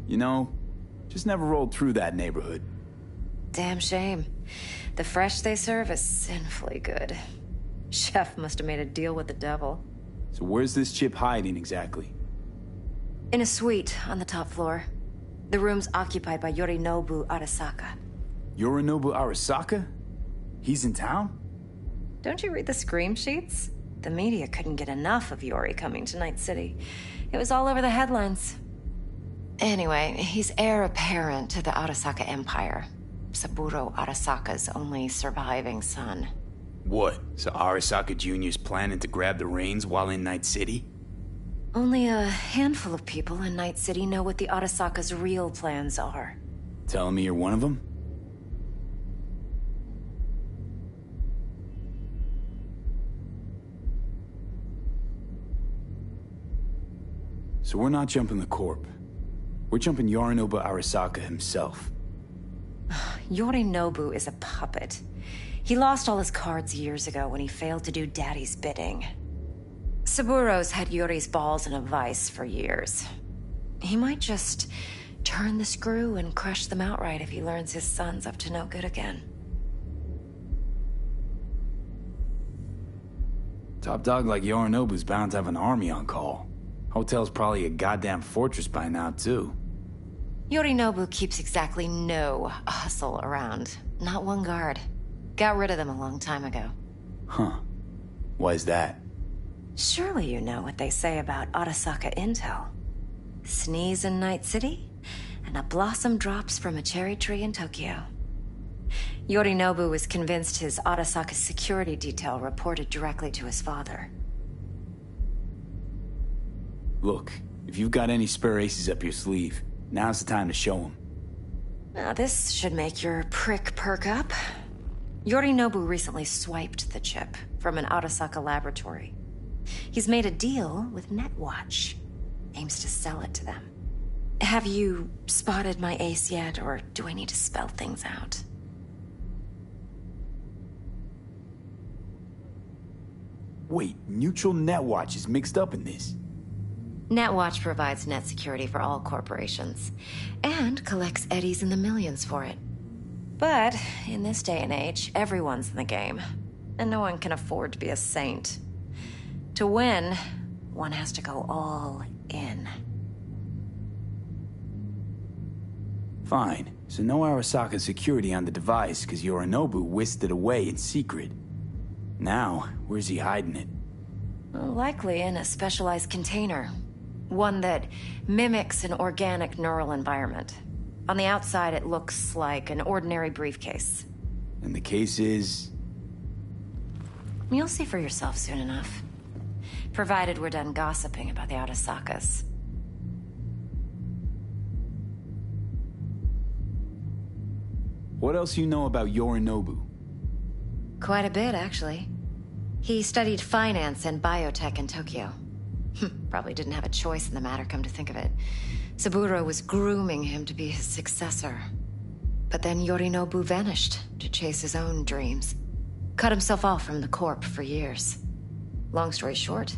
You know, just never rolled through that neighborhood. Damn shame. The fresh they serve is sinfully good. Chef must have made a deal with the devil. So where's this chip hiding exactly? In a suite on the top floor. The room's occupied by Yorinobu Arasaka. Yorinobu Arasaka? He's in town? Don't you read the scream sheets? The media couldn't get enough of Yori coming to Night City. It was all over the headlines. Anyway, he's heir apparent to the Arasaka Empire. Saburo Arasaka's only surviving son. What? So Arasaka Jr.'s planning to grab the reins while in Night City? Only a handful of people in Night City know what the Arasaka's real plans are. Telling me you're one of them? So we're not jumping the Corp. We're jumping Yorinobu Arasaka himself. Yorinobu is a puppet. He lost all his cards years ago when he failed to do Daddy's bidding. Saburo's had Yori's balls in a vice for years. He might just turn the screw and crush them outright if he learns his son's up to no good again. Top dog like Yorinobu's bound to have an army on call. Hotel's probably a goddamn fortress by now, too. Yorinobu keeps exactly no hustle around. Not one guard. Got rid of them a long time ago. Huh. Why is that? Surely you know what they say about Arasaka intel. Sneeze in Night City, and a blossom drops from a cherry tree in Tokyo. Yorinobu was convinced his Arasaka security detail reported directly to his father. Look, if you've got any spare aces up your sleeve, now's the time to show them. Now this should make your prick perk up. Yorinobu recently swiped the chip from an Arasaka laboratory. He's made a deal with Netwatch. Aims to sell it to them. Have you spotted my ace yet, or do I need to spell things out? Wait, Neutral Netwatch is mixed up in this. Netwatch provides net security for all corporations, and collects eddies in the millions for it. But in this day and age, everyone's in the game, and no one can afford to be a saint. To win, one has to go all in. Fine, so no Arasaka security on the device because Yorinobu whisked it away in secret. Now, where's he hiding it? Likely in a specialized container. One that mimics an organic neural environment. On the outside, it looks like an ordinary briefcase. And the case is? You'll see for yourself soon enough. Provided we're done gossiping about the Arasakas. What else you know about Yorinobu? Quite a bit, actually. He studied finance and biotech in Tokyo. Probably didn't have a choice in the matter, come to think of it. Saburo was grooming him to be his successor. But then Yorinobu vanished to chase his own dreams. Cut himself off from the Corp for years. Long story short,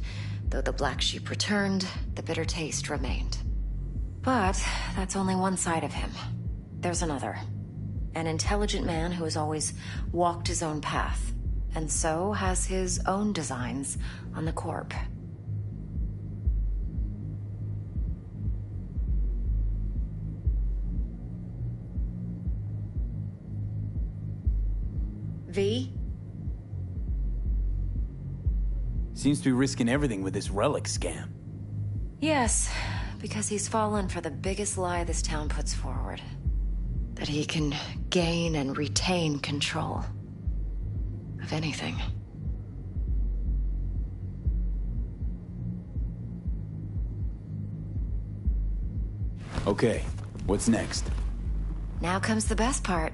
though the black sheep returned, the bitter taste remained. But that's only one side of him. There's another. An intelligent man who has always walked his own path, and so has his own designs on the Corp. V? Seems to be risking everything with this relic scam. Yes, because he's fallen for the biggest lie this town puts forward. That he can gain and retain control of anything. Okay, what's next? Now comes the best part.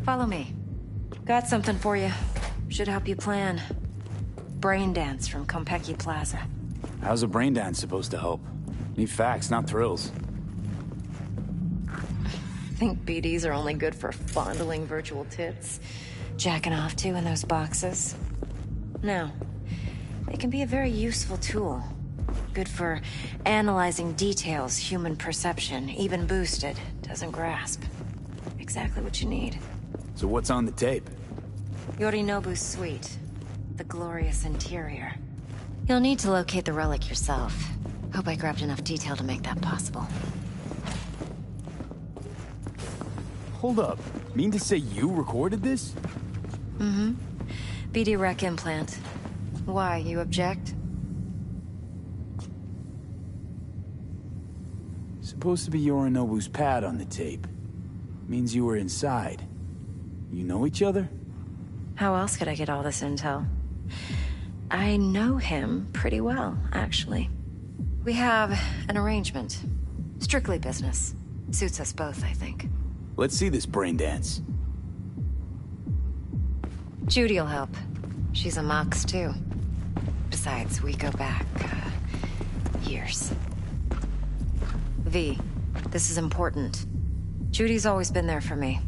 Follow me. Got something for you. Should help you plan. Brain dance from Konpeki Plaza. How's a brain dance supposed to help? Need facts, not thrills. Think BDs are only good for fondling virtual tits? Jacking off to in those boxes? No. They can be a very useful tool. Good for analyzing details human perception, even boosted, doesn't grasp. Exactly what you need. So what's on the tape? Yorinobu's suite. The glorious interior. You'll need to locate the relic yourself. Hope I grabbed enough detail to make that possible. Hold up. Mean to say you recorded this? Mm-hmm. BD Rec implant. Why, you object? Supposed to be Yorinobu's pad on the tape. Means you were inside. You know each other? How else could I get all this intel? I know him pretty well, actually. We have an arrangement. Strictly business. Suits us both, I think. Let's see this brain dance. Judy'll help. She's a Mox, too. Besides, we go back, years. V, this is important. Judy's always been there for me.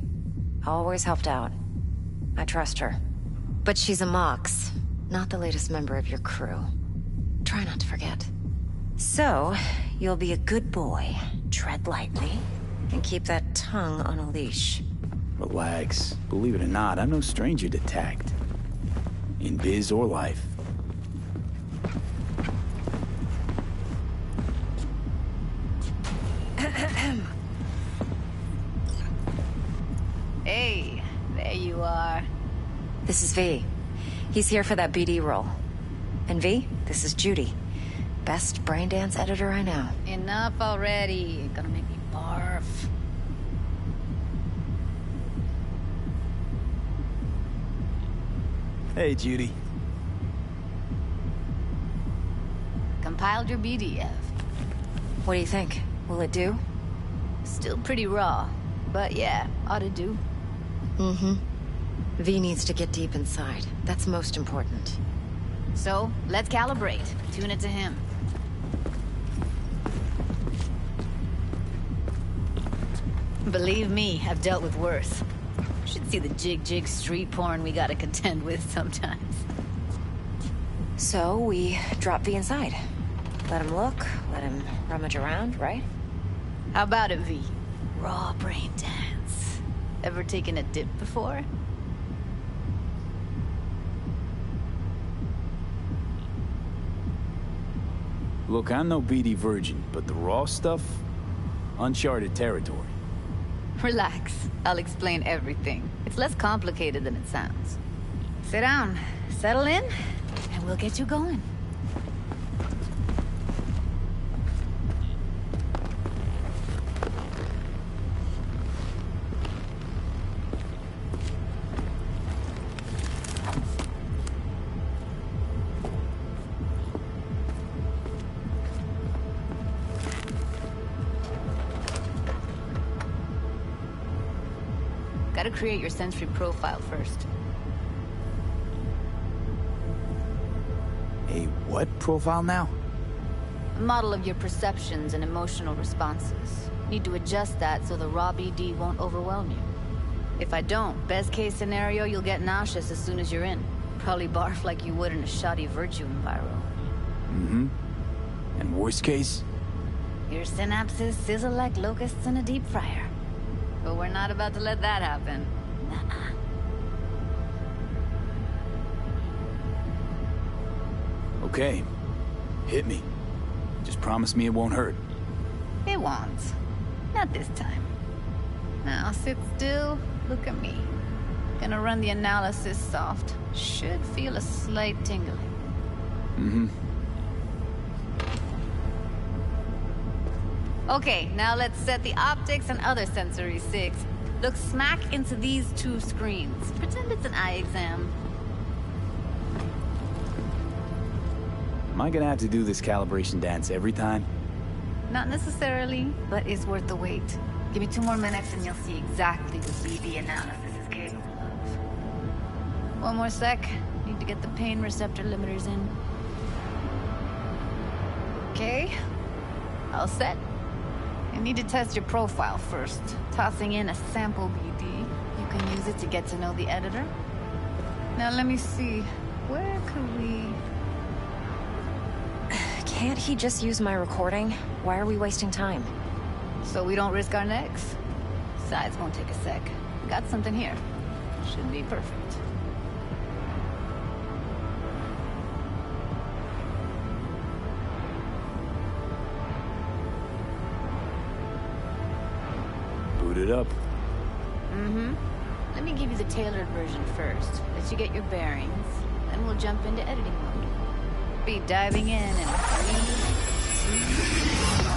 Always helped out. I trust her. But she's a Mox, not the latest member of your crew. Try not to forget. So, you'll be a good boy, tread lightly, and keep that tongue on a leash. Relax. Believe it or not, I'm no stranger to tact. In biz or life. Hey, there you are. This is V. He's here for that BD role. And V, this is Judy. Best brain dance editor I know. Enough already. You're gonna make me barf. Hey, Judy. Compiled your BDF. What do you think? Will it do? Still pretty raw, but yeah, ought to do. Mm-hmm. V needs to get deep inside. That's most important. So, let's calibrate. Tune it to him. Believe me, I've dealt with worse. Should see the jig street porn we gotta contend with sometimes. So, we drop V inside. Let him look, let him rummage around, right? How about it, V? Raw brain dance. Ever taken a dip before? Look, I'm no BD virgin, but the raw stuff? Uncharted territory. Relax. I'll explain everything. It's less complicated than it sounds. Sit down, settle in, and we'll get you going. Gotta create your sensory profile first. A what profile now? A model of your perceptions and emotional responses. Need to adjust that so the raw BD won't overwhelm you. If I don't, best case scenario, you'll get nauseous as soon as you're in. Probably barf like you would in a shoddy Virtue enviro. Mm-hmm. And worst case? Your synapses sizzle like locusts in a deep fryer. But we're not about to let that happen. Nuh-uh. Okay. Hit me. Just promise me it won't hurt. It won't. Not this time. Now sit still, look at me. Gonna run the analysis soft. Should feel a slight tingling. Mm-hmm. Okay, now let's set the optics and other sensory sigs. Look smack into these two screens. Pretend it's an eye exam. Am I gonna have to do this calibration dance every time? Not necessarily, but it's worth the wait. Give me 2 more minutes and you'll see exactly what BD analysis is capable of. 1 more sec. Need to get the pain receptor limiters in. Okay. All set. I need to test your profile first. Tossing in a sample BD. You can use it to get to know the editor. Now let me see. Where could we... Can't he just use my recording? Why are we wasting time? So we don't risk our necks? Besides, won't take a sec. Got something here. Should be perfect. Boot it up. Mm-hmm. Let me give you the tailored version first. Let you get your bearings. Then we'll jump into editing mode. Be diving in 3, 2...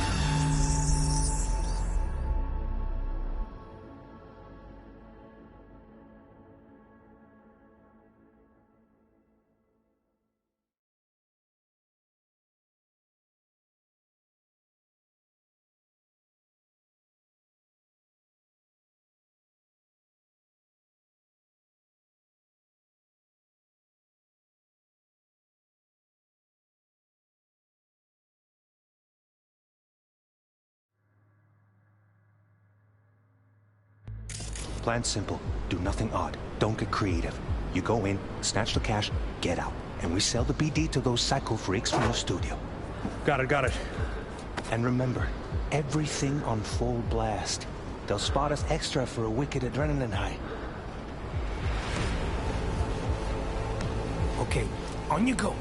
Plan's simple. Do nothing odd. Don't get creative. You go in, snatch the cash, get out. And we sell the BD to those psycho freaks from the studio. Got it. And remember, everything on full blast. They'll spot us extra for a wicked adrenaline high. Okay, on you go.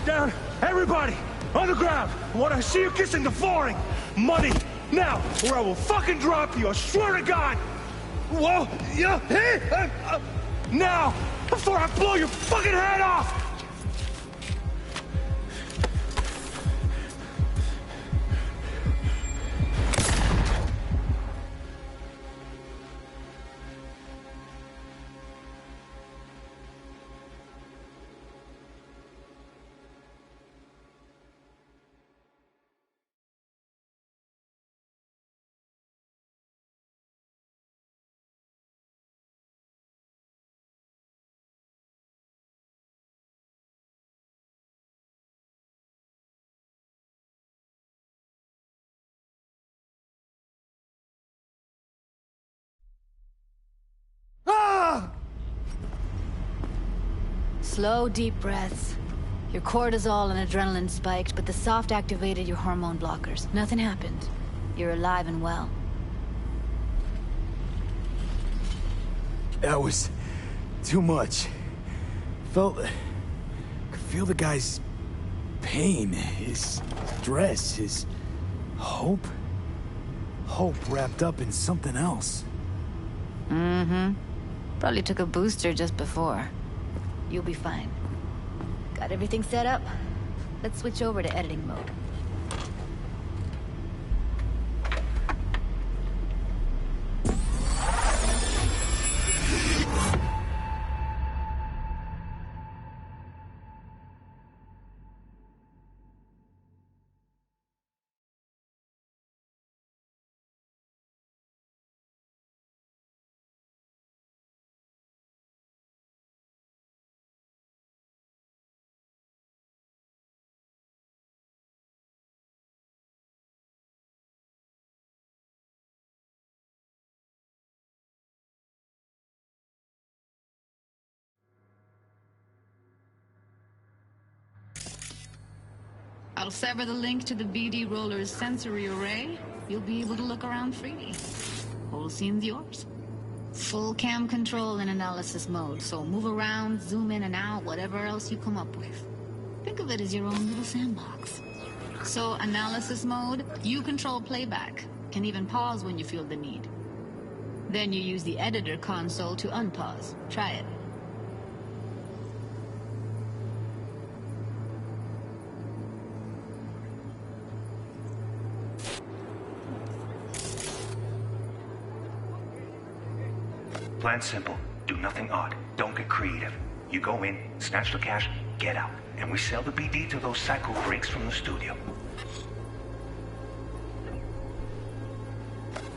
Down! Everybody! On the ground! I want to see you kissing the flooring! Money! Now! Or I will fucking drop you! I swear to God! Whoa! Yeah! Hey! Now! Before I blow your fucking head off! Slow, deep breaths. Your cortisol and adrenaline spiked, but the soft activated your hormone blockers. Nothing happened. You're alive and well. That was too much. Could feel the guy's pain, his stress, his hope. Hope wrapped up in something else. Mm-hmm. Probably took a booster just before. You'll be fine. Got everything set up? Let's switch over to editing mode. I'll sever the link to the BD Roller's sensory array. You'll be able to look around freely. Whole scene's yours. Full cam control in analysis mode, so move around, zoom in and out, whatever else you come up with. Think of it as your own little sandbox. So, analysis mode, you control playback. Can even pause when you feel the need. Then you use the editor console to unpause. Try it. Plan simple. Do nothing odd. Don't get creative. You go in, snatch the cash, get out. And we sell the BD to those psycho freaks from the studio.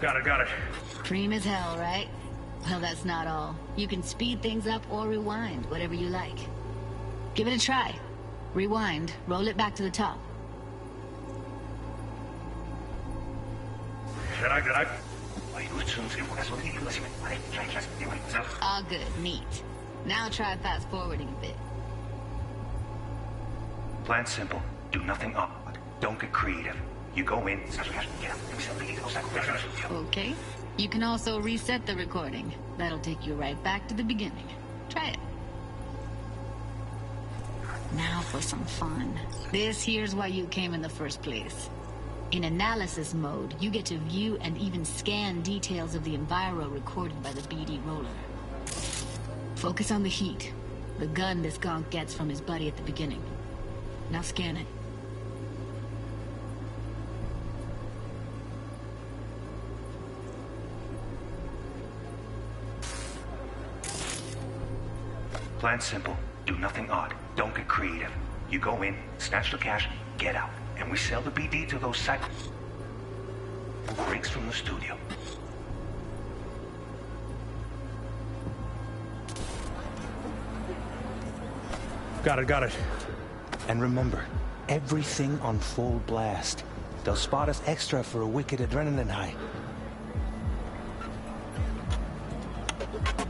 Got it. Cream as hell, right? Well, that's not all. You can speed things up or rewind, whatever you like. Give it a try. Rewind, roll it back to the top. Did I? All good, neat. Now try fast forwarding a bit. Plan simple. Do nothing odd. Don't get creative. You go in, snatch the cash, get out. And we sell the BD to those psycho freaks from the studio. Okay. You can also reset the recording. That'll take you right back to the beginning. Try it. Now for some fun. This here's why you came in the first place. In analysis mode, you get to view and even scan details of the enviro recorded by the BD roller. Focus on the heat, the gun this gonk gets from his buddy at the beginning. Now scan it. Plan simple. Do nothing odd. Don't get creative. You go in, snatch the cash, get out. And we sell the BD to those psycho freaks from the studio. Got it. And remember, everything on full blast. They'll spot us extra for a wicked adrenaline high.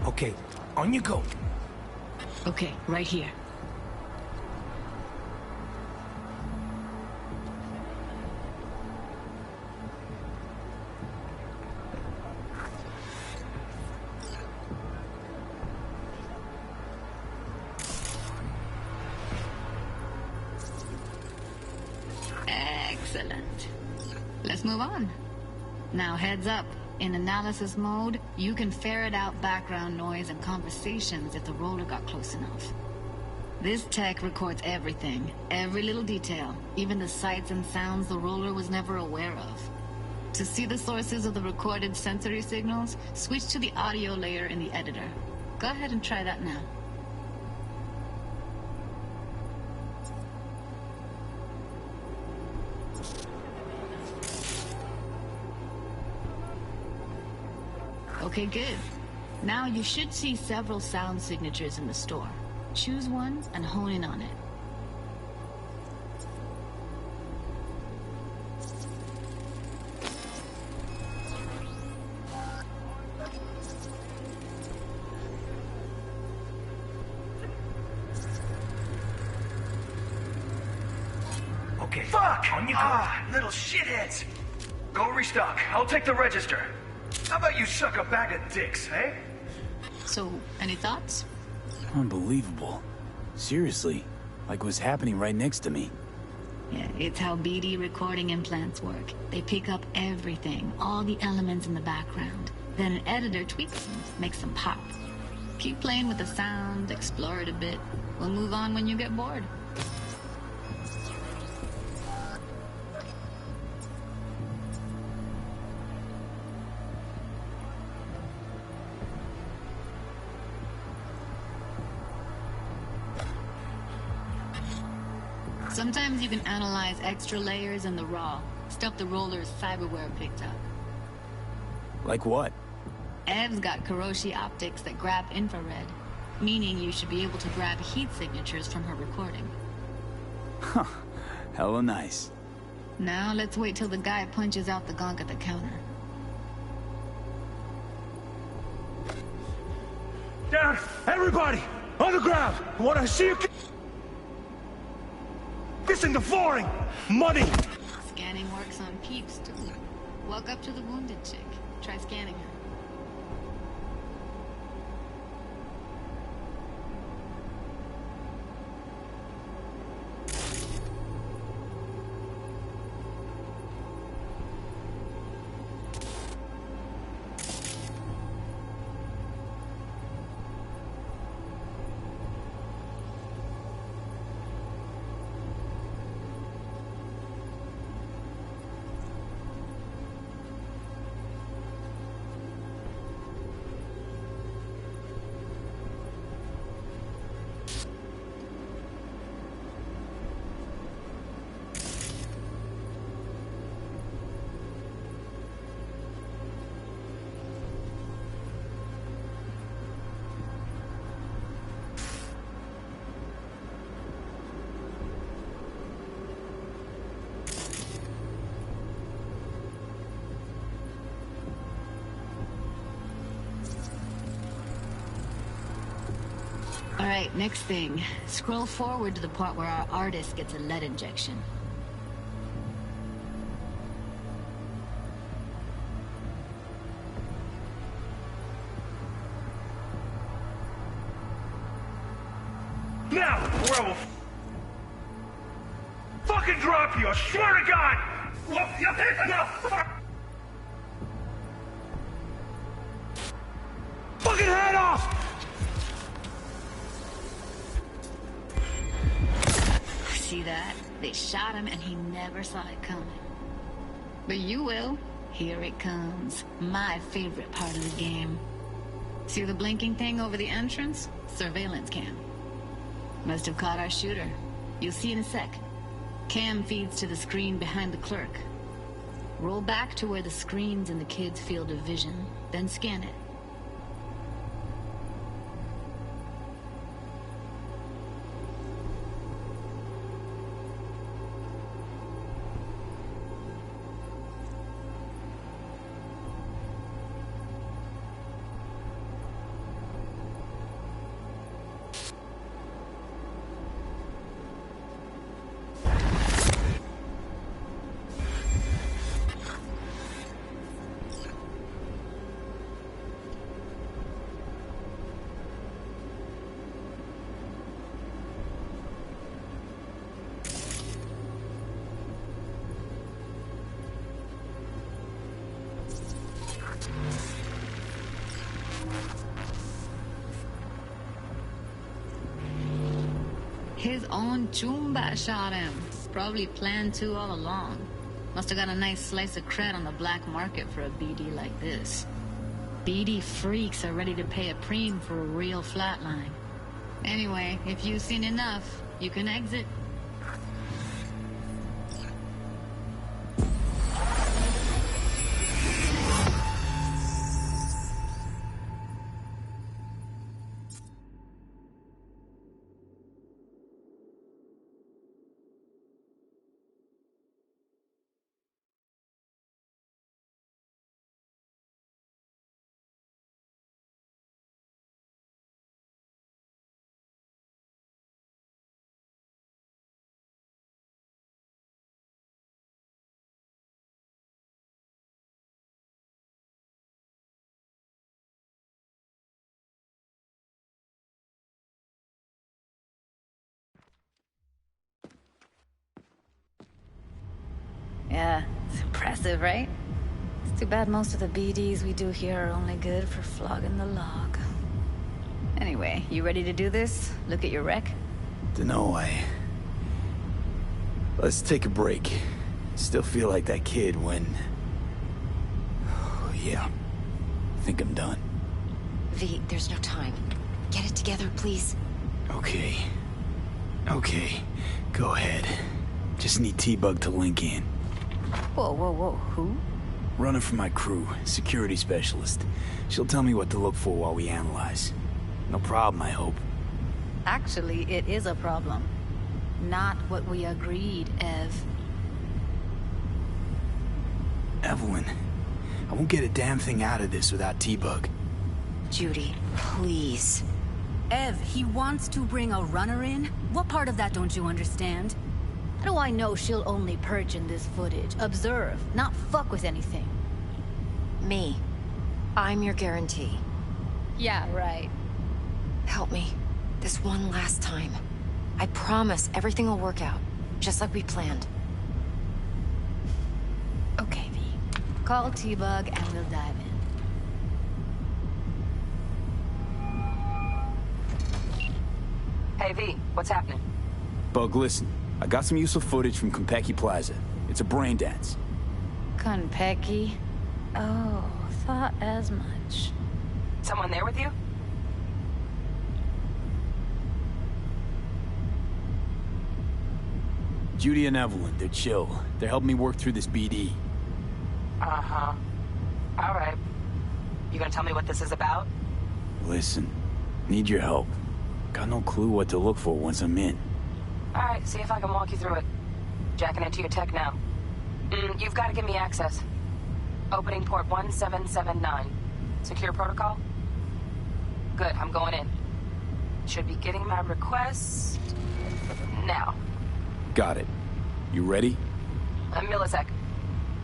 Okay, on you go. Okay, right here. Excellent. Let's move on. Now heads up. In analysis mode, you can ferret out background noise and conversations if the roller got close enough. This tech records everything, every little detail, even the sights and sounds the roller was never aware of. To see the sources of the recorded sensory signals, switch to the audio layer in the editor. Go ahead and try that now. Okay, good. Now you should see several sound signatures in the store. Choose one and hone in on it. Okay. Fuck! On you go. Little shitheads. Go restock. I'll take the register. How about you suck a bag of dicks, eh? So, any thoughts? Unbelievable. Seriously, like what's happening right next to me. Yeah, it's how BD recording implants work. They pick up everything, all the elements in the background. Then an editor tweaks them, makes them pop. Keep playing with the sound, explore it a bit. We'll move on when you get bored. Sometimes you can analyze extra layers in the raw, stuff the roller's cyberware picked up. Like what? Ev's got Kiroshi optics that grab infrared, meaning you should be able to grab heat signatures from her recording. Huh. Hella nice. Now let's wait till the guy punches out the gonk at the counter. Down! Everybody! On the ground! I want to see you kissing the flooring! Money! Scanning works on peeps, too. Walk up to the wounded chick. Try scanning her. right, next thing. Scroll forward to the part where our artist gets a lead injection. Now, or I will fucking drop you, I swear to God! Fucking head off! See that? They shot him and he never saw it coming. But you will. Here it comes. My favorite part of the game. See the blinking thing over the entrance? Surveillance cam. Must have caught our shooter. You'll see in a sec. Cam feeds to the screen behind the clerk. Roll back to where the screen's in the kid's field of vision, then scan it. His own Chumba shot him. Probably planned to all along. Must have got a nice slice of cred on the black market for a BD like this. BD freaks are ready to pay a preem for a real flatline. Anyway, if you've seen enough, you can exit. Yeah, it's impressive, right? It's too bad most of the BDs we do here are only good for flogging the log. Anyway, you ready to do this? Look at your wreck? Dunno, let's take a break. Still feel like that kid when... Oh, yeah. I think I'm done. V, there's no time. Get it together, please. Okay. Okay. Go ahead. Just need T-Bug to link in. Whoa, whoa, whoa, who? Running for my crew, security specialist. She'll tell me what to look for while we analyze. No problem, I hope. Actually, it is a problem. Not what we agreed, Ev. Evelyn, I won't get a damn thing out of this without T-Bug. Judy, please. Ev, he wants to bring a runner in? What part of that don't you understand? How do I know she'll only perch in this footage? Observe, not fuck with anything. Me. I'm your guarantee. Yeah, right. Help me. This one last time. I promise everything will work out. Just like we planned. Okay, V. Call T-Bug and we'll dive in. Hey, V, what's happening? Bug, listen. I got some useful footage from Konpeki Plaza. It's a brain dance. Konpeki? Oh, thought as much. Someone there with you? Judy and Evelyn, they're chill. They're helping me work through this BD. Uh-huh. All right. You gonna tell me what this is about? Listen, need your help. Got no clue what to look for once I'm in. All right, see if I can walk you through it. Jacking into your tech now. You've got to give me access. Opening port 1779. Secure protocol? Good, I'm going in. Should be getting my request now. Got it. You ready? A millisec.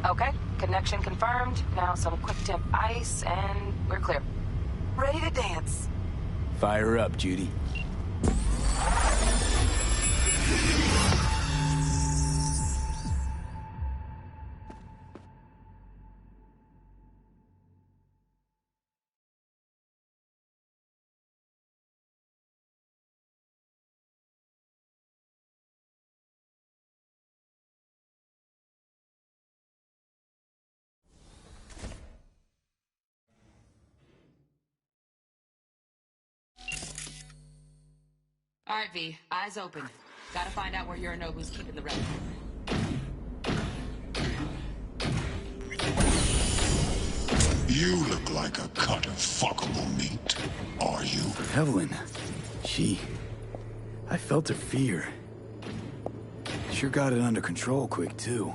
Okay, connection confirmed. Now some quick temp ice, and we're clear. Ready to dance. Fire up, Judy. All right, V. Eyes open. Gotta find out where Yorinobu's keeping the relic. You look like a cut of fuckable meat. Are you? Evelyn. I felt her fear. Sure got it under control quick, too.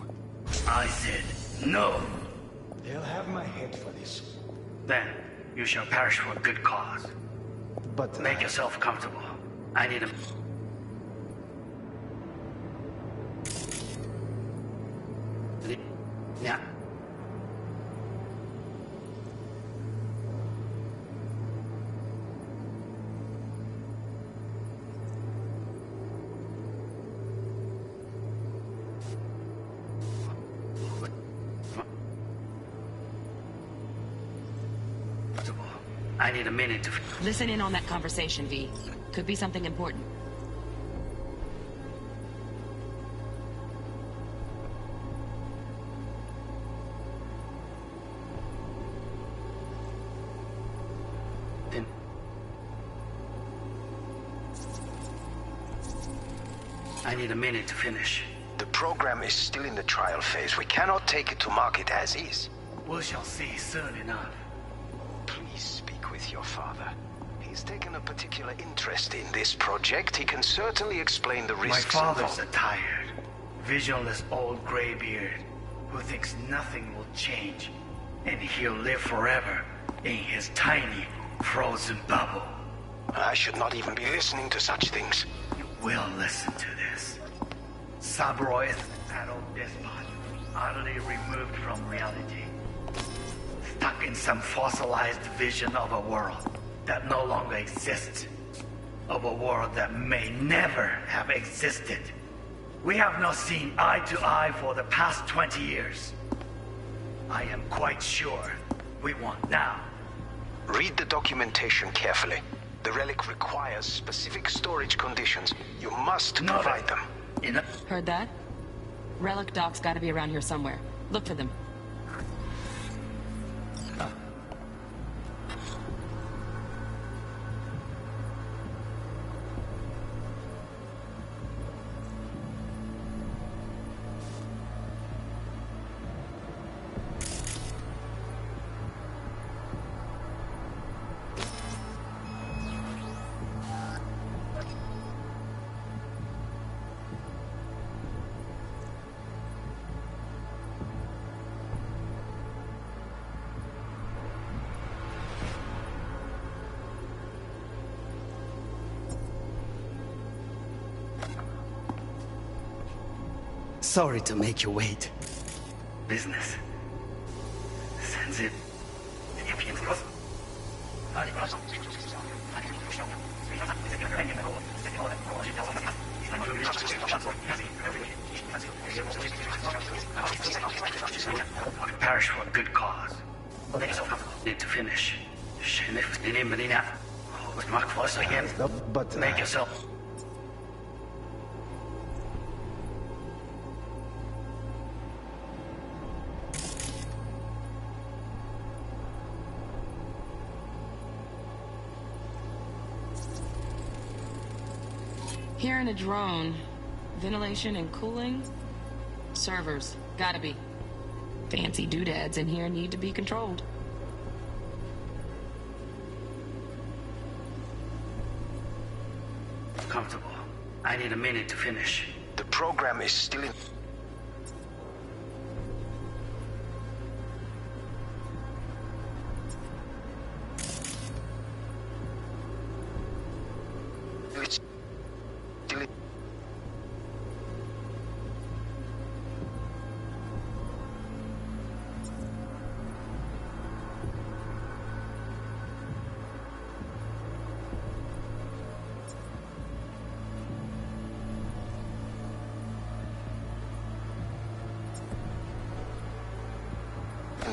I said no. They'll have my head for this. Then you shall perish for a good cause. But make yourself comfortable. I need a... Yeah. I need a minute to... Listen in on that conversation, V. Could be something important. Then... I need a minute to finish. The program is still in the trial phase. We cannot take it to market as is. We shall see soon enough. Please speak with your father. He's taken a particular interest in this project. He can certainly explain the risks My father's involved. a tired, visionless old graybeard who thinks nothing will change, and he'll live forever in his tiny, frozen bubble. I should not even be listening to such things. You will listen to this. Saburo is an adult despot, utterly removed from reality. Stuck in some fossilized vision of a world that no longer exists. Of a world that may never have existed. We have not seen eye to eye for the past 20 years. I am quite sure we want now. Read the documentation carefully. The relic requires specific storage conditions. You must provide them. Heard that? Relic docks gotta be around here somewhere. Look for them. Sorry to make you wait. Business. Sends it. Perish for a good cause. Need to finish. But make yourself. Here in a drone, ventilation and cooling, servers, gotta be. Fancy doodads in here need to be controlled. Comfortable. I need a minute to finish. The program is still in...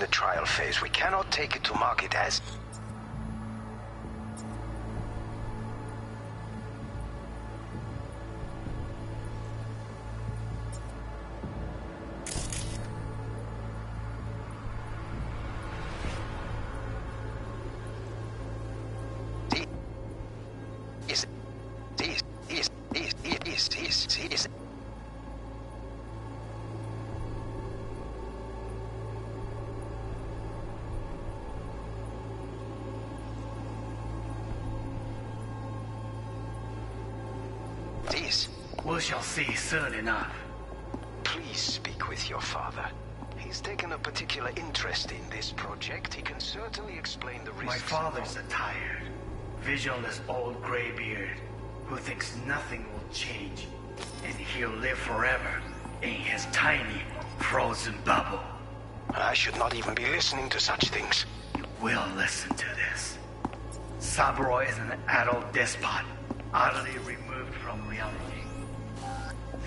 the trial phase. We cannot take it to market as... We shall see soon enough. Please speak with your father. He's taken a particular interest in this project. He can certainly explain the risks. My father's a tired, visionless old graybeard who thinks nothing will change, and he'll live forever in his tiny, frozen bubble. I should not even be listening to such things. You will listen to this. Saburo is an adult despot, utterly removed from reality.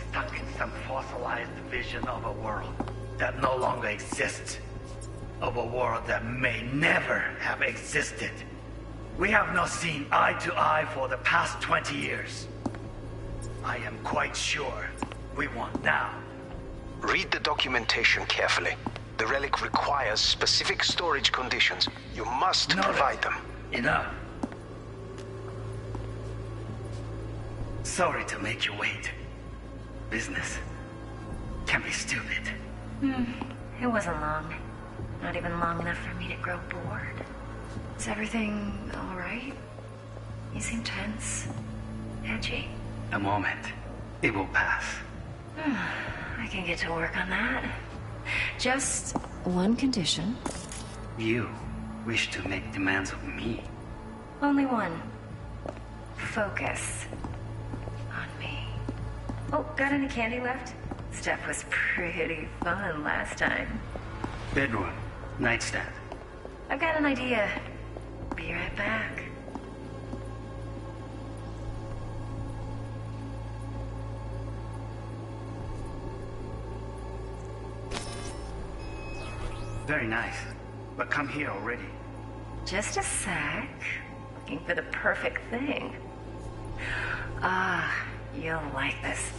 Stuck in some fossilized vision of a world that no longer exists. Of a world that may never have existed. We have not seen eye to eye for the past 20 years. I am quite sure we won't now. Read the documentation carefully. The relic requires specific storage conditions. You must provide them. Enough. Sorry to make you wait. Business can be stupid. It wasn't long. Not even long enough for me to grow bored. Is everything all right? You seem tense. Edgy. A moment. It will pass. I can get to work on that. Just one condition. You wish to make demands of me. Only one. Focus. On me. Oh, got any candy left? Stuff was pretty fun last time. Bedroom. Nightstand. I've got an idea. Be right back. Very nice. But come here already. Just a sec. Looking for the perfect thing. Ah, you'll like this.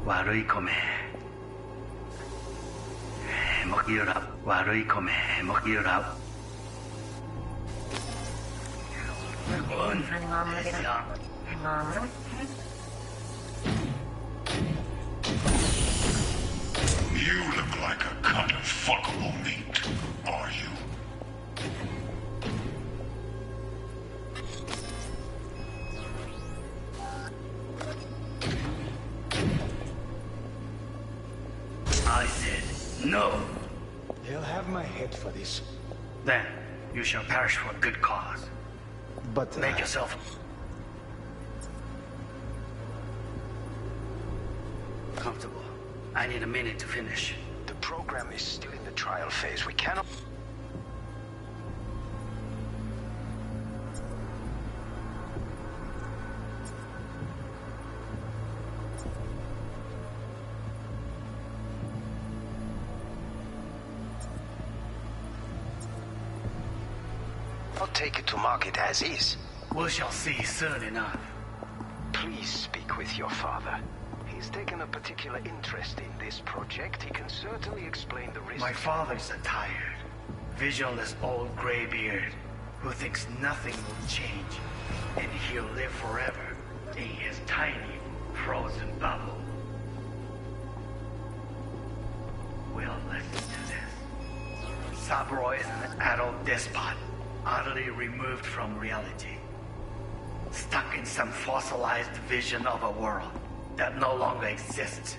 Warui kome. Mokiura. Warui kome. Mokiura. You look like a cut of fuckable meat, are you? I said no. They'll have my head for this. Then you shall perish for a good cause. But make yourself comfortable. I need a minute to finish. The program is still in the trial phase. We cannot... Not take it to market as is. We shall see soon enough. Please speak with your father. He's taken a particular interest in this project. He can certainly explain the risks. My father's a tired, visionless old graybeard who thinks nothing will change, and he'll live forever in his tiny, frozen bubble. We'll listen to this. Saburo is an adult despot, utterly removed from reality. Stuck in some fossilized vision of a world that no longer exists.